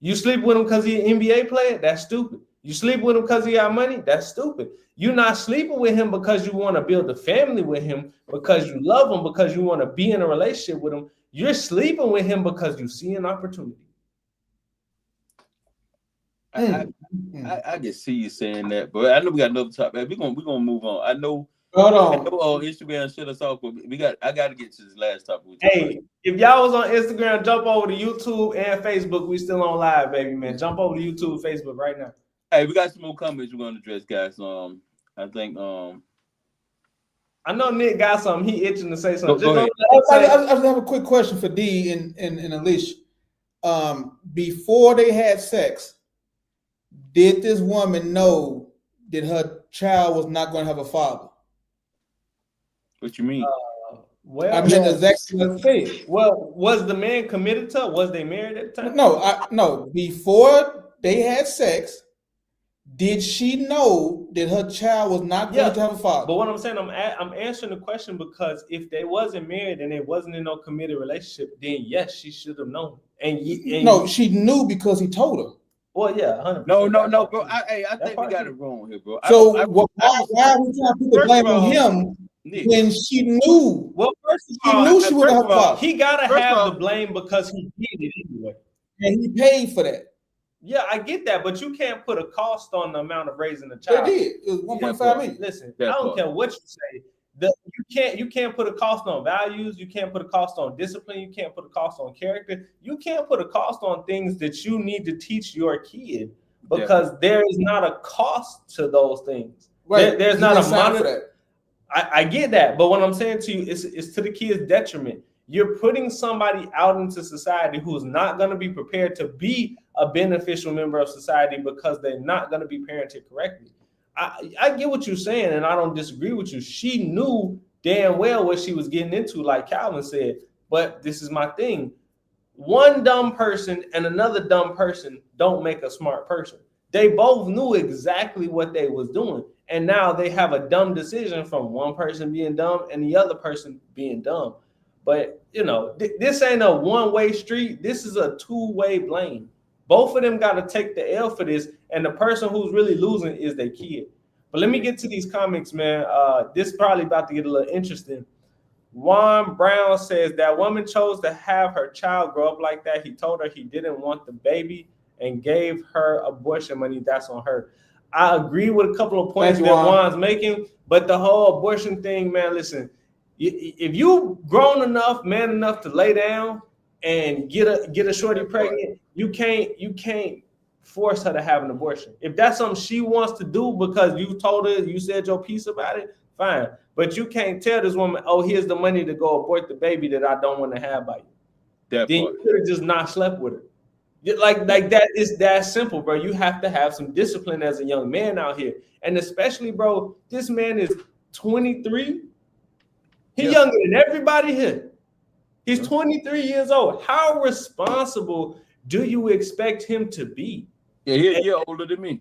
You sleep with him because he an NBA player? That's stupid. You sleep with him because he got money? That's stupid. You're not sleeping with him because you want to build a family with him, because you love him, because you want to be in a relationship with him. You're sleeping with him because you see an opportunity. I can see you saying that, but I know we got another topic. We're gonna move on. I know. Hold on. I know Instagram shut us off, but I got to get to this last topic. Hey, if y'all was on Instagram, jump over to YouTube and Facebook. We still on live, baby, man. Jump over to YouTube, Facebook right now. Hey, we got some more comments we're gonna address, guys. I think I know Nick got something. He itching to say something. I just have a quick question for Dee and Alicia. Before they had sex, did this woman know that her child was not going to have a father? What you mean? Well, I mean exactly what I said. Well, was the man committed to her? Was they married at the time? No. Before they had sex, did she know that her child was not going to have a father? But what I'm saying, I'm answering the question because if they wasn't married and they wasn't in no committed relationship, then yes, she should have known. No, she knew because he told her. Well, yeah, 100%. No, bro. I think we got it wrong here, bro. So why are we trying to put the blame on him when she knew? Well, first of she all, knew she was her father. He gotta have the blame because he did it anyway, and he paid for that. Yeah, I get that, but you can't put a cost on the amount of raising a child. They did. It was 1.5 million. Listen, I don't care what you say. You can't put a cost on values. You can't put a cost on discipline. You can't put a cost on character. You can't put a cost on things that you need to teach your kid because there is not a cost to those things. Right. There's not a money. I get that, but what I'm saying to you is to the kid's detriment. You're putting somebody out into society who's not going to be prepared to be a beneficial member of society because they're not going to be parented correctly. I get what you're saying, and I don't disagree with you. She knew damn well what she was getting into, like Calvin said. But this is my thing. One dumb person and another dumb person don't make a smart person. They both knew exactly what they was doing. And now they have a dumb decision from one person being dumb and the other person being dumb. But, you know, this ain't a one-way street. This is a two-way blame. Both of them got to take the L for this, and the person who's really losing is their kid. But let me get to these comics, man. This is probably about to get a little interesting. Juan Brown says that woman chose to have her child grow up like that. He told her he didn't want the baby and gave her abortion money. That's on her. I agree with a couple of points that Juan's making, but the whole abortion thing, man, listen, if you grown enough, man enough to lay down and get a shorty pregnant, you can't force her to have an abortion. If that's something she wants to do because you told her, you said your piece about it, fine. But you can't tell this woman, oh, here's the money to go abort the baby that I don't want to have by you. Then you could have just not slept with her. Like that is that simple, bro. You have to have some discipline as a young man out here. And especially, bro, this man is 23. He's younger than everybody here. He's 23 years old. How responsible do you expect him to be? Yeah, he's a year older than me.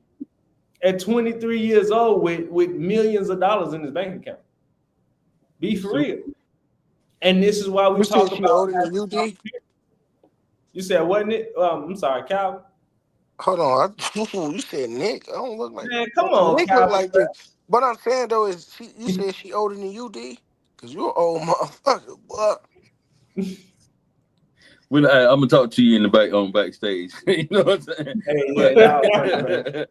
At 23 years old with millions of dollars in his bank account. Be for real. And this is why we talk about older than you, D? You said, wasn't it? I'm sorry, Cal. Hold on. You said Nick. I don't look like man. Come on, Nick Cal. Look like this. What I'm saying though is, you said she older than you, D? Because you're an old motherfucker, boy. I'm gonna talk to you in the back on backstage. You know what I'm saying?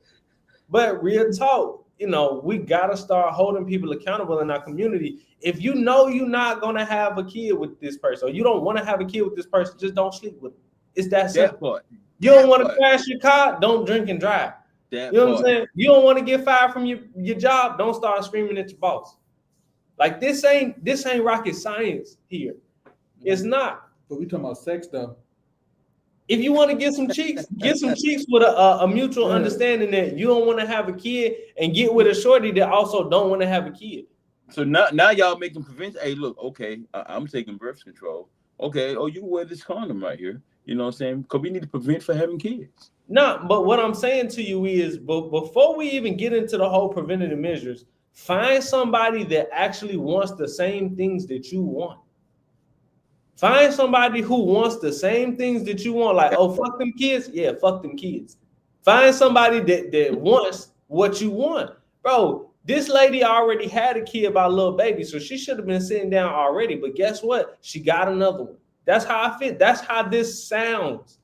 But real talk, you know, we gotta start holding people accountable in our community. If you know you're not gonna have a kid with this person, or you don't want to have a kid with this person, just don't sleep with them. It's that simple. You don't want to crash your car, don't drink and drive. You know what I'm saying? You don't want to get fired from your job, don't start screaming at your boss. Like this ain't rocket science here. It's not. But we talking about sex though. If you want to get some cheeks, get some cheeks with a mutual understanding that you don't want to have a kid, and get with a shorty that also don't want to have a kid. So now y'all making prevention. Hey, look, okay, I'm taking birth control. Okay, you wear this condom right here. You know what I'm saying? Because we need to prevent for having kids. No, but what I'm saying to you is, before we even get into the whole preventative measures, find somebody that actually wants the same things that you want. Find somebody who wants the same things that you want. Like, oh, fuck them kids. Yeah, fuck them kids. Find somebody that wants what you want. Bro, this lady already had a kid by a little baby, so she should have been sitting down already. But guess what? She got another one. That's how I feel. That's how this sounds.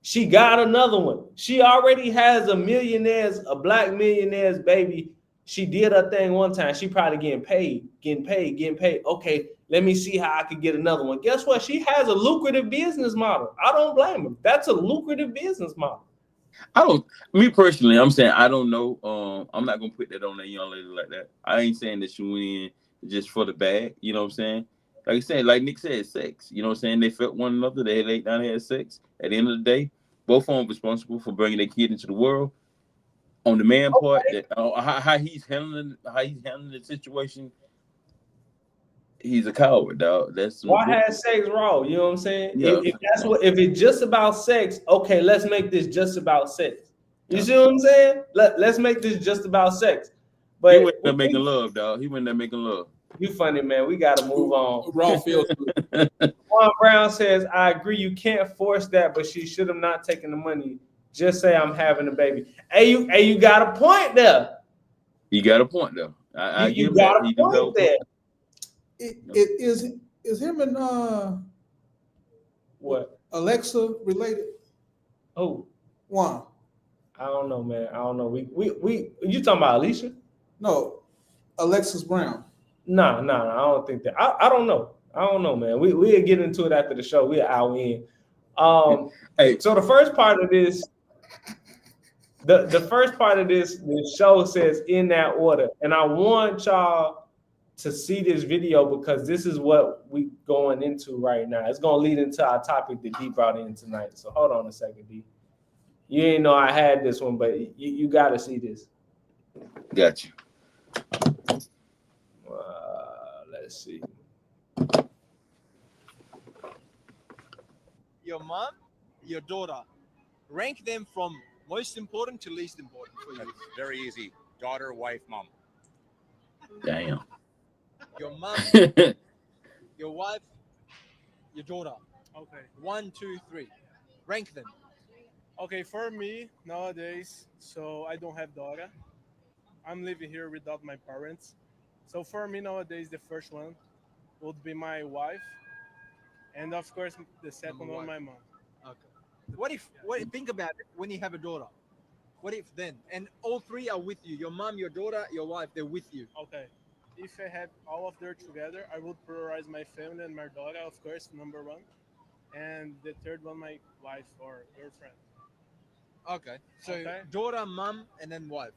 She got another one. She already has a black millionaire's baby. She did her thing one time. She probably getting paid. Okay, let me see how I could get another one. Guess what? She has a lucrative business model. I don't blame her. That's a lucrative business model. Me personally, I'm saying I don't know. I'm not gonna put that on that young lady like that. I ain't saying that she went in just for the bag. You know what I'm saying? Like I said, like Nick said, sex. You know what I'm saying? They felt one another. They laid down, had sex. At the end of the day, both of them responsible for bringing their kid into the world. On the man part, how he's handling the situation, he's a coward, dog. That's why have sex raw. You know what I'm saying? Yeah. If it's just about sex, okay, let's make this just about sex. You see what I'm saying? Let's make this just about sex. But he went there making love, dog. He went there making love. You funny, man. We got to move on. Wrong field. Juan Brown says, I agree. You can't force that, but she should have not taken the money. Just say I'm having a baby. Hey, you got a point there. You got a point though. I You give got that. a point there. It is him and What? Alexa related? Oh, Juan. I don't know, man. I don't know. We you talking about Alicia? No, Alexis Brown. Nah, I don't think that. I don't know. I don't know, man. We'll get into it after the show. We're out in. Hey, so the first part of this, the first part of this show says in that order, and I want y'all to see this video because this is what we going into right now. It's gonna lead into our topic that Dee brought in tonight. So hold on a second, Dee. You didn't know I had this one, but you got to see this. Got you. Let's see. Your mom, your daughter. Rank them from most important to least important for you. That's very easy. Daughter, wife, mom. Damn. Your mom, your wife, your daughter. Okay. 1, 2, 3. Rank them. Okay, for me nowadays, so I don't have daughter. I'm living here without my parents. So for me nowadays, the first one would be my wife, and of course the second one, my mom. Okay. Think about it when you have a daughter. What if then? And all three are with you. Your mom, your daughter, your wife, they're with you. Okay. If I had all of them together, I would prioritize my family and my daughter, of course, number one. And the third one, my wife or girlfriend. Okay. So daughter, mom, and then wife.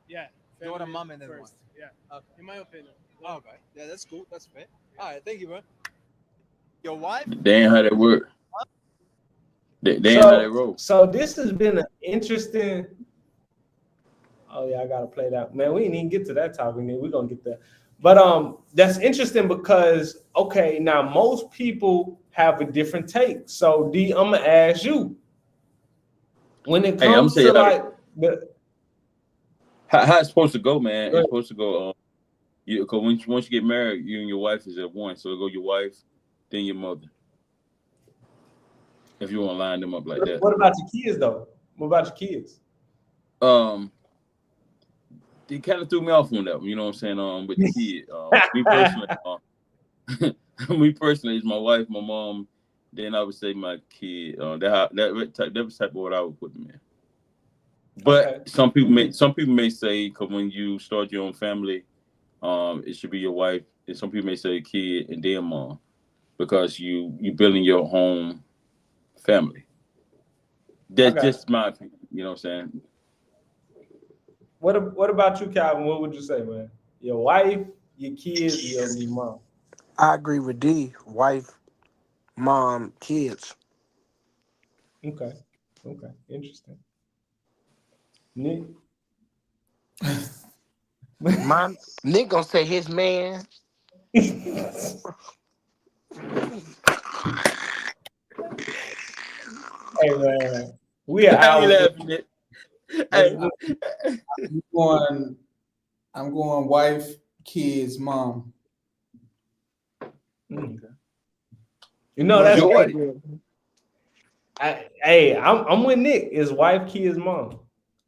Yeah. Daughter, mom, and then first. wife. Yeah. Okay. In my opinion. Okay. Yeah, that's cool. That's fair. All right. Thank you, bro. Your wife? Damn how that work. Damn how that roll. So this has been an interesting. Oh yeah, I gotta play that. Man, we didn't even get to that topic. We're gonna get there. But that's interesting because okay, now most people have a different take. So D, I'm gonna ask you. When it comes to like how it's supposed to go, man. It's supposed to go. Because once you get married, you and your wife is at one. So it'll go your wife, then your mother. If you want to line them up like that. What about your kids though? What about your kids? They kind of threw me off on that one, you know what I'm saying? With the kid. Me personally, it's my wife, my mom, then I would say my kid. That was type of what I would put them in. But some people may say, because when you start your own family, it should be your wife. And some people may say kid and then mom, because you building your home family. That's just my opinion. You know what I'm saying? What about you, Calvin? What would you say, man? Your wife, your kids, your mom? I agree with D. Wife, mom, kids. Okay. Interesting. Nick? Nick gonna say his man. Hey man, we are out. I'm going wife, kids, mom. You know that's right. I'm with Nick. It's wife, kids, mom.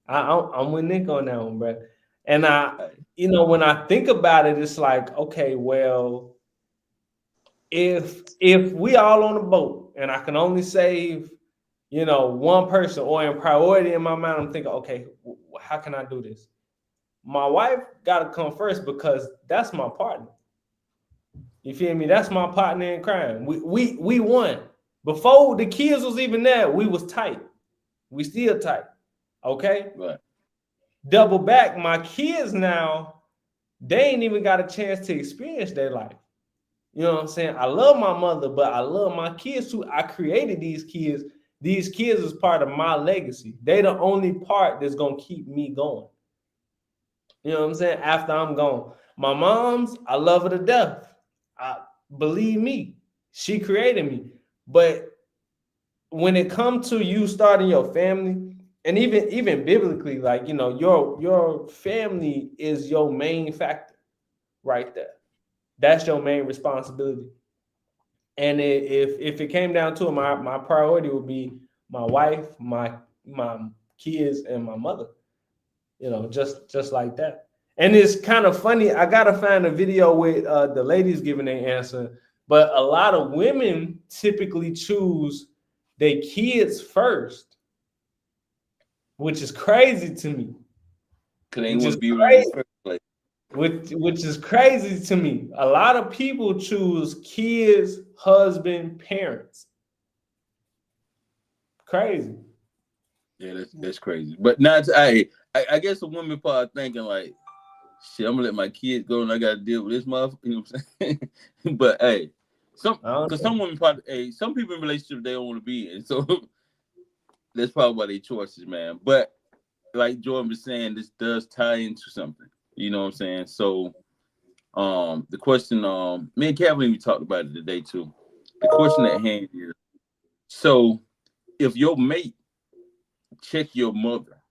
I'm with Nick on that one, bro. And when I think about it, it's like, okay, well, if we all on the boat and I can only save, one person, or in priority in my mind, I'm thinking, okay, how can I do this? My wife got to come first because that's my partner. You feel me? That's my partner in crime. We won. Before the kids was even there, we was tight. We still tight. Okay? Right. Double back, my kids now, they ain't even got a chance to experience their life. You know what I'm saying? I love my mother, but I love my kids too. I created these kids. These kids is part of my legacy. They the only part that's going to keep me going. You know what I'm saying? After I'm gone. My mom's, I love her to death. Believe me, she created me. But when it comes to you starting your family, and even biblically, like, your family is your main factor right there. That's your main responsibility. And if it came down to it, my priority would be my wife, my kids, and my mother. Just like that. And it's kind of funny. I gotta find a video with the ladies giving their answer, but a lot of women typically choose their kids first, which is crazy to me. Cause they want to be with you in the first place. Which is crazy to me. A lot of people choose kids, husband, parents. Crazy. Yeah, that's crazy. But not I guess the women part thinking like, shit, I'm gonna let my kids go and I gotta deal with this motherfucker. You know what I'm saying? But hey, some women probably some people in relationships they don't want to be in. So that's probably why they choices, man. But like Jordan was saying, this does tie into something. You know what I'm saying? So the question, me and Kevin, we talked about it today too. The question at hand is, so if your mate check your mother,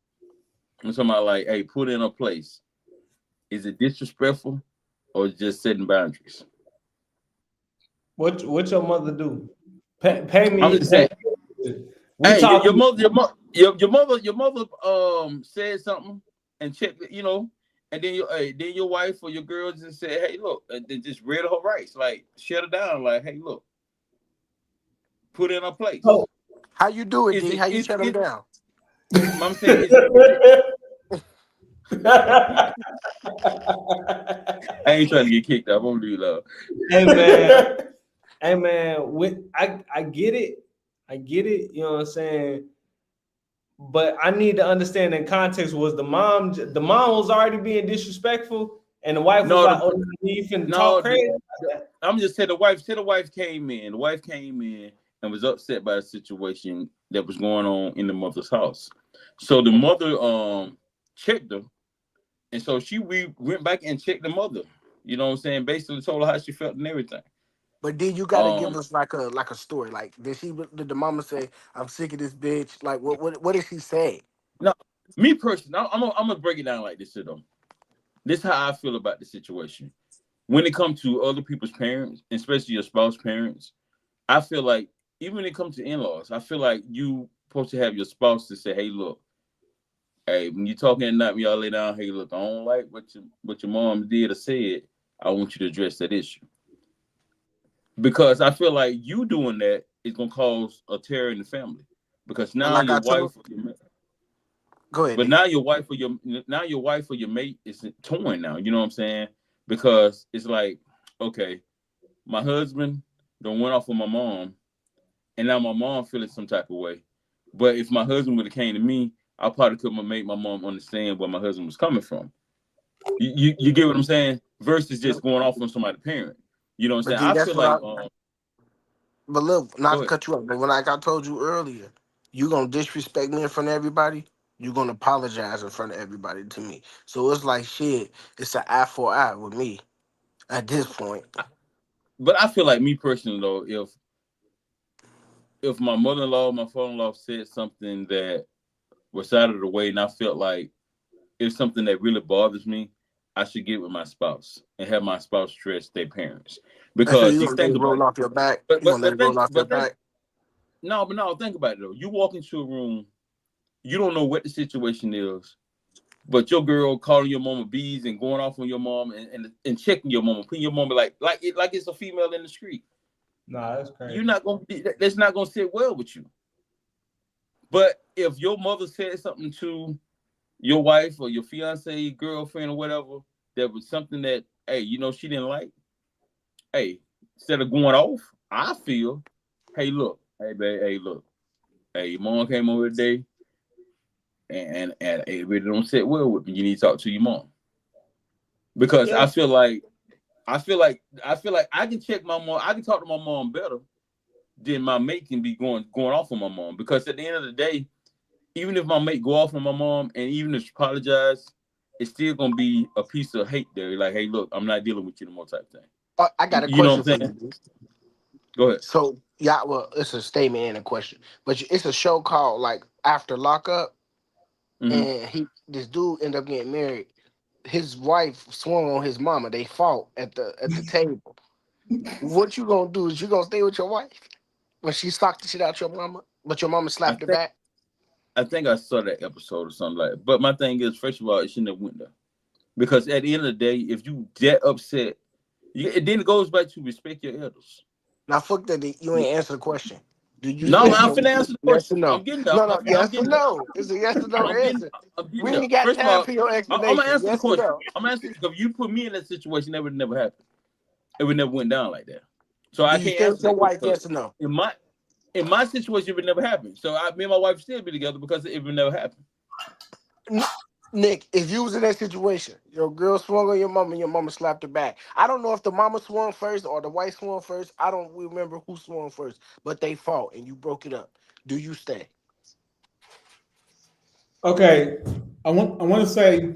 I'm talking about like, hey, put in a place, is it disrespectful or just setting boundaries? What your mother do? Pay me. I'm just saying. Hey, your mother said something and checked it, and then your wife or your girl just said, hey, look, and then just read her rights, like shut her down, like, hey, look, put in a place. Oh, how you do it, D? How you shut them down? I'm saying, I ain't trying to get kicked out. I'm gonna do love. Hey man, I get it. I get it. You know what I'm saying? But I need to understand in context, was the mom was already being disrespectful and the wife was like, oh, you finna talk crazy? I'm just saying the wife came in. The wife came in and was upset by the situation that was going on in the mother's house. So the mother checked her. And so we went back and checked the mother. You know what I'm saying? Basically told her how she felt and everything. But then you gotta give us like a story. Like, did the mama say, "I'm sick of this bitch"? Like, what did she say? No, me personally, I'm gonna break it down like this. This is how I feel about the situation. When it comes to other people's parents, especially your spouse parents, I feel like even when it comes to in-laws, I feel like you supposed to have your spouse to say, "Hey, look, hey, when you're talking at night, when y'all lay down, hey, look, I don't like what your mom did or said. I want you to address that issue." Because I feel like you doing that is gonna cause a tear in the family. Because now your wife, go ahead. But now your wife or your mate is torn now. You know what I'm saying? Because it's like, okay, my husband done went off with my mom, and now my mom feeling some type of way. But if my husband would have came to me, I probably could make my mom understand where my husband was coming from. You get what I'm saying? Versus just going off on somebody's parent. You know what I'm saying? I feel like. But look, not to cut you off, but like I told you earlier, you gonna disrespect me in front of everybody. You're gonna apologize in front of everybody to me. So it's like shit. It's an eye for eye with me at this point. But I feel like me personally though, if my mother-in-law, my father-in-law said something that was out of the way, and I felt like it's something that really bothers me, I should get with my spouse and have my spouse stress their parents. Because you gonna roll off your back. You gonna let it roll off your back. No, think about it though. You walk into a room, you don't know what the situation is, but your girl calling your mama bees and going off on your mom and checking your mama, putting your mama like it's a female in the street. Nah, that's crazy. That's not gonna sit well with you. But if your mother said something to your wife or your fiance, girlfriend, or whatever, that was something that, hey, she didn't like, hey, instead of going off, I feel, hey, look, hey, babe, hey, look, hey, your mom came over today, and it really don't sit well with me. You need to talk to your mom. Because I feel like I can check my mom, I can talk to my mom better than my mate can be going off on my mom. Because at the end of the day, even if my mate go off on my mom and even if she apologize, it's still gonna be a piece of hate there. Like, hey, look, I'm not dealing with you no more type thing. I got a question. You know what I'm saying? Go ahead. So yeah, well, it's a statement and a question, but it's a show called like After Lockup, and this dude ended up getting married, his wife swung on his mama. They fought at the table. What you gonna do? Is you gonna stay with your wife when she socked the shit out your mama, but your mama slapped her back? I think I saw that episode or something like that. But my thing is, first of all, it shouldn't have went there. Because at the end of the day, if you get upset, then it goes back to respect your elders. Now, fuck that. You ain't answer the question. Do you? No, I'm finna answer the Yes question. or no? I'm getting there. No, yes or no. It's a yes or no answer. We ain't got First of time all, for your I'm explanation. gonna answer the Yes or question. no? I'm gonna answer. If you put me in that situation, that would never happen. It would never went down like that. So I Do you can't stay answer with your that wife? question. Yes or no? In my situation, it would never happen. So me and my wife still be together because it would never happen. Nick, if you was in that situation, your girl swung on your mama and your mama slapped her back. I don't know if the mama swung first or the wife swung first. I don't remember who swung first, but they fought and you broke it up. Do you stay? Okay, I want to say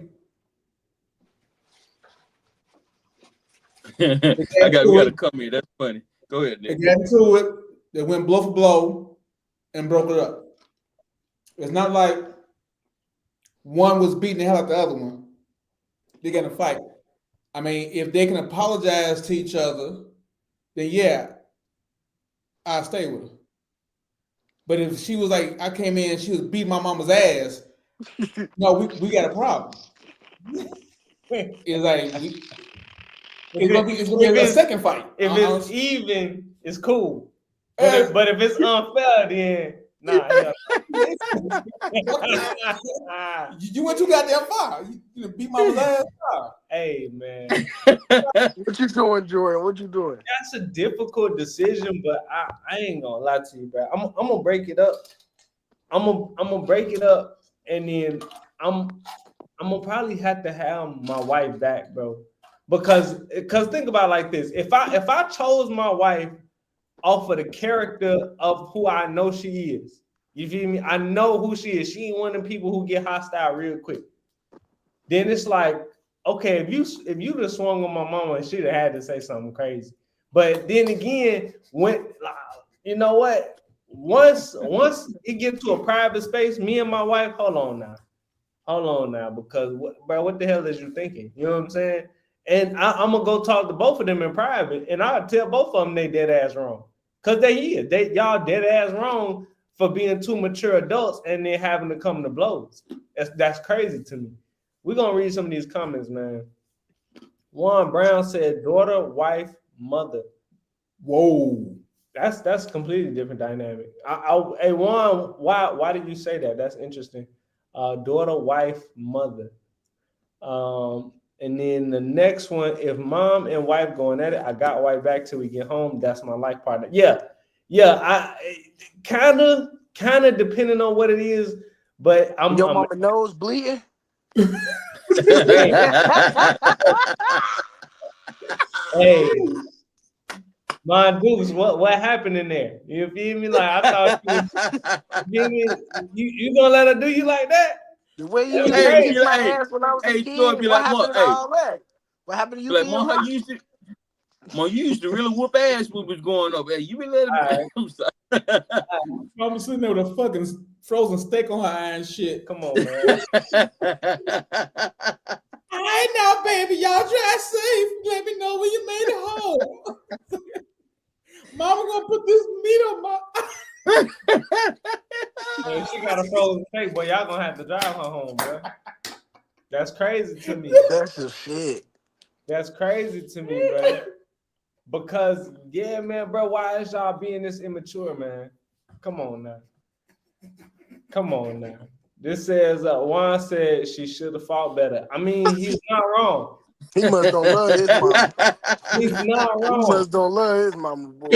we got to come here. That's funny. Go ahead, Nick. they got into it. They went blow for blow and broke it up. It's not like one was beating the hell out of the other one. They're gonna fight. I mean, if they can apologize to each other, then yeah, I'll stay with her. But if she was like, I came in and she was beating my mama's ass, no, we got a problem. It's like it's gonna be a second fight. If it's even, it's cool. But if it's unfair, then nah. You went too goddamn far. You beat mama's ass. Hey man, what you doing, Jordan? What you doing? That's a difficult decision, but I ain't gonna lie to you, bro. I'm gonna break it up. I'm gonna break it up, and then I'm gonna probably have to have my wife back, bro. Because think about it like this: if I chose my wife off of the character of who I know she is, you feel me? I know who she is. She ain't one of the people who get hostile real quick. Then it's like, okay, if you just swung on my mama, she'd have had to say something crazy. But then again, when you know what? Once it gets to a private space, me and my wife, hold on now, because what the hell is you thinking? You know what I'm saying? And I'm gonna go talk to both of them in private, and I'll tell both of them they dead ass wrong, cause y'all dead ass wrong for being two mature adults and then having to come to blows. That's crazy to me. We're gonna read some of these comments, man. Juan Brown said, daughter, wife, mother. Whoa, that's completely different dynamic. Hey Juan, why did you say that? That's interesting. Daughter, wife, mother. And then the next one, if mom and wife going at it, I got wife back till we get home. That's my life partner. Yeah. I kind of depending on what it is, but your mama nose bleeding. Hey, my dudes, what happened in there? You feel me? Like I thought you gonna let her do you like that? The way you used to kiss my ass when I was a kid. What happened to all that? What happened to you? Like, Mom, you used to really whoop ass when was going up. Hey, you been letting Mama sitting there with a fucking frozen steak on her eye and shit. Come on, man. All right now, baby, y'all drive safe. Let me know when you made it home. Mama gonna put this meat on my. Man, she got a frozen steak, boy. Y'all gonna have to drive her home, bro. That's crazy to me. That's just shit. That's crazy to me, bro. Because yeah, man, bro, why is y'all being this immature, man? Come on now. This says Juan said she should have fought better. I mean, he's not wrong. He must don't love his mama. He's not wrong. He must don't love his mama, boy.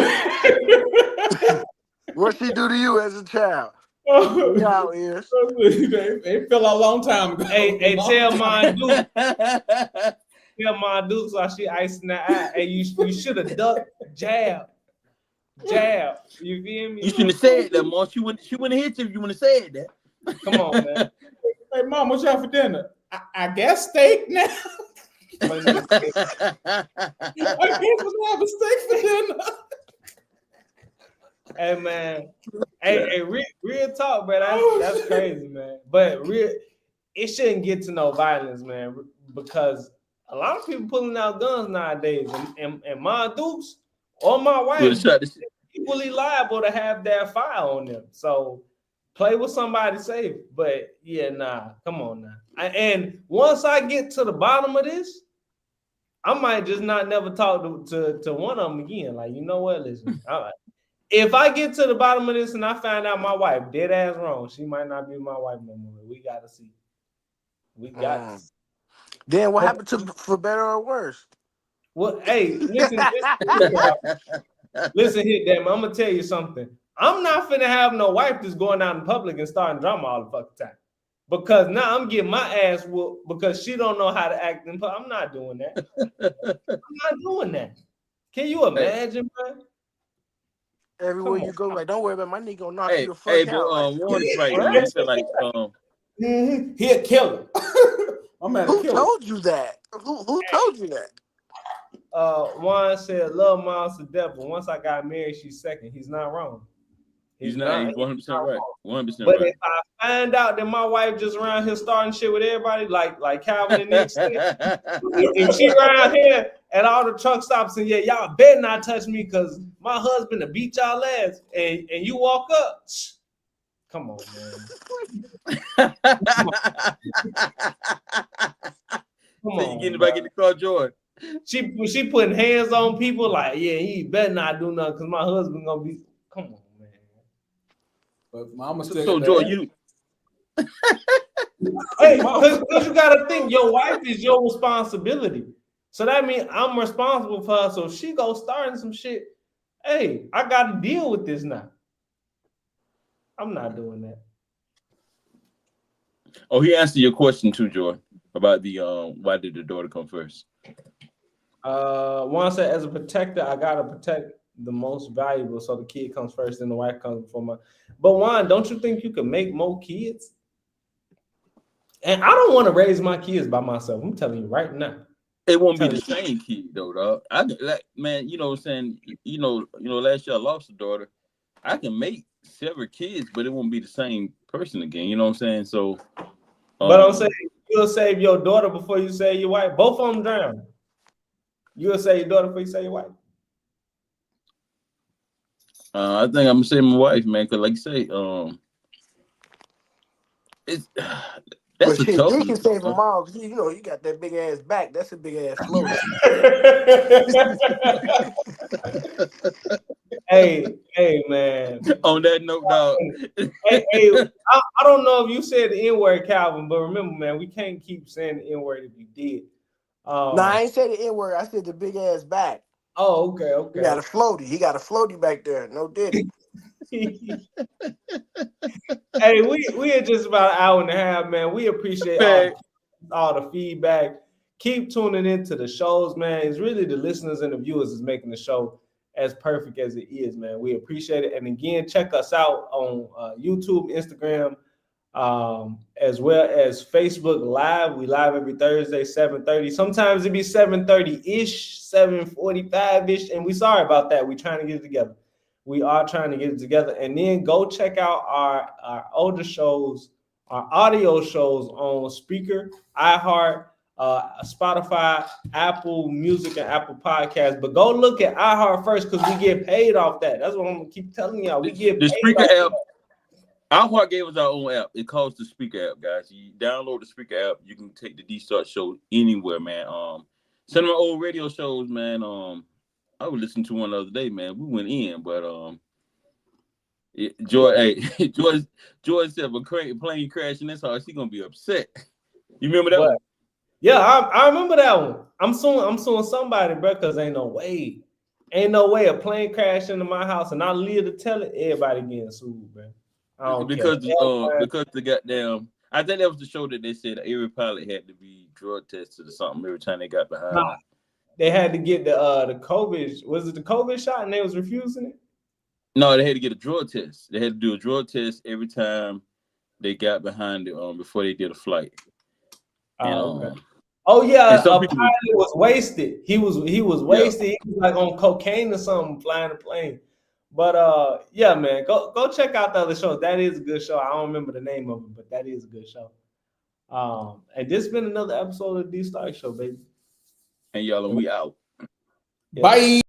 What she do to you as a child? Out here. They fell a long time ago. Hey, tell my dude. Tell my dude so she icing the eye. Hey, you should have ducked, jab. You feel me? You shouldn't have said that, Mom. She wouldn't have hit you if you wouldn't have said that. Come on, man. Hey, Mom, what's y'all for dinner? I guess steak now. I guess we'll have a steak for dinner. Hey, man. Hey, real talk, bro. That's crazy, man. But it shouldn't get to no violence, man. because a lot of people pulling out guns nowadays, and my dukes or my wife equally liable to have that fire on them. So play with somebody safe. But yeah, nah, come on now. And once I get to the bottom of this, I might just not never talk to one of them again. Like, you know what? Listen, if I get to the bottom of this and I find out my wife dead ass wrong, she might not be my wife no more. We gotta see. We got to see. Then what happened to for better or worse? Well, hey, listen, listen here, damn. I'm gonna tell you something. I'm not finna have no wife that's going out in public and starting drama all the fucking time. Because now I'm getting my ass whooped because she don't know how to act in public. I'm not doing that. I'm not doing that. Can you imagine, bro? Everywhere you go, like, don't worry about my nigga gonna knock you the fuck out. Warren is right, man. He said, like, he a killer. Who told you that? Who told you that? Juan said, love mom's to death, but once I got married, she's second. He's not wrong. He's 100% right. 100% But right. if I find out that my wife just around here starting shit with everybody, like Calvin and Nick said, if she around here at all the truck stops and y'all better not touch me because my husband will beat y'all ass, and you walk up, come on, man. Come on, you getting back in the car, Jordan. She putting hands on people like, yeah, he better not do nothing because my husband gonna be. Come on, man. But mama still. So Jordan, you. Hey, because you gotta think your wife is your responsibility. So that means I'm responsible for her. So if she go starting some shit, hey, I gotta deal with this now. I'm not doing that. Oh, he answered your question too, Jordan, about the why did the daughter come first? One said, as a protector, I gotta protect the most valuable, so the kid comes first, and the wife comes before my. But Juan, don't you think you could make more kids? And I don't want to raise my kids by myself. I'm telling you right now. It won't be the same kid though, dog. Man, you know what I'm saying? You know, last year I lost a daughter. I can make several kids, but it won't be the same person again. You know what I'm saying? So, but I'm saying you'll save your daughter before you save your wife. Both of them drown. You'll save your daughter before you save your wife. I think I'm gonna save my wife, man, because like you say, it's that's a tough one. You can save them all because you know you got that big ass back. That's a big ass float. Hey, man. On that note, dog. I don't know if you said the N-word, Calvin, but remember, man, we can't keep saying the N-word if you did. No, I ain't said the N-word. I said the big ass back. Oh, okay. He got a floaty. He got a floaty back there. No diddy. Hey, we are just about an hour and a half, man. We appreciate all the feedback. Keep tuning into the shows, man. It's really the listeners and the viewers is making the show as perfect as it is, man. We appreciate it. And again, check us out on YouTube, Instagram, as well as Facebook Live. We live every Thursday, 7:30. Sometimes it be 7:30-ish, 7:45-ish, and we sorry about that. We're trying to get it together. We are trying to get it together. And then go check out our older shows, our audio shows on Speaker, iHeart, Spotify, Apple Music, and Apple Podcasts. But go look at iHeart first because we get paid off that. That's what I'm gonna keep telling y'all. We get the paid Speaker off app. iHeart gave us our own app. It calls the Speaker app, guys. You download the Speaker app. You can take the Dee Starks Show anywhere, man. Some of my old radio shows, man. I was listening to one the other day, man. We went in, but George said, "But plane crashing this house, she gonna be upset." You remember that one? Yeah, I remember that one. I'm suing somebody, bro, because ain't no way a plane crashed into my house and I live to tell it. Everybody getting sued, bro. Because the goddamn, I think that was the show that they said every pilot had to be drug tested or something every time they got behind. Nah, they had to get the COVID. Was it the COVID shot and they was refusing it? No, they had to get a drug test. They had to do a drug test every time they got behind it before they did a flight. Okay. Oh yeah, a pilot was wasted. He was wasted. Yeah. He was like on cocaine or something flying a plane. But yeah, man, go check out the other show. That is a good show. I don't remember the name of it, but that is a good show. And this has been another episode of the Dee Starks Show, baby. And y'all, we out. Yeah. Bye.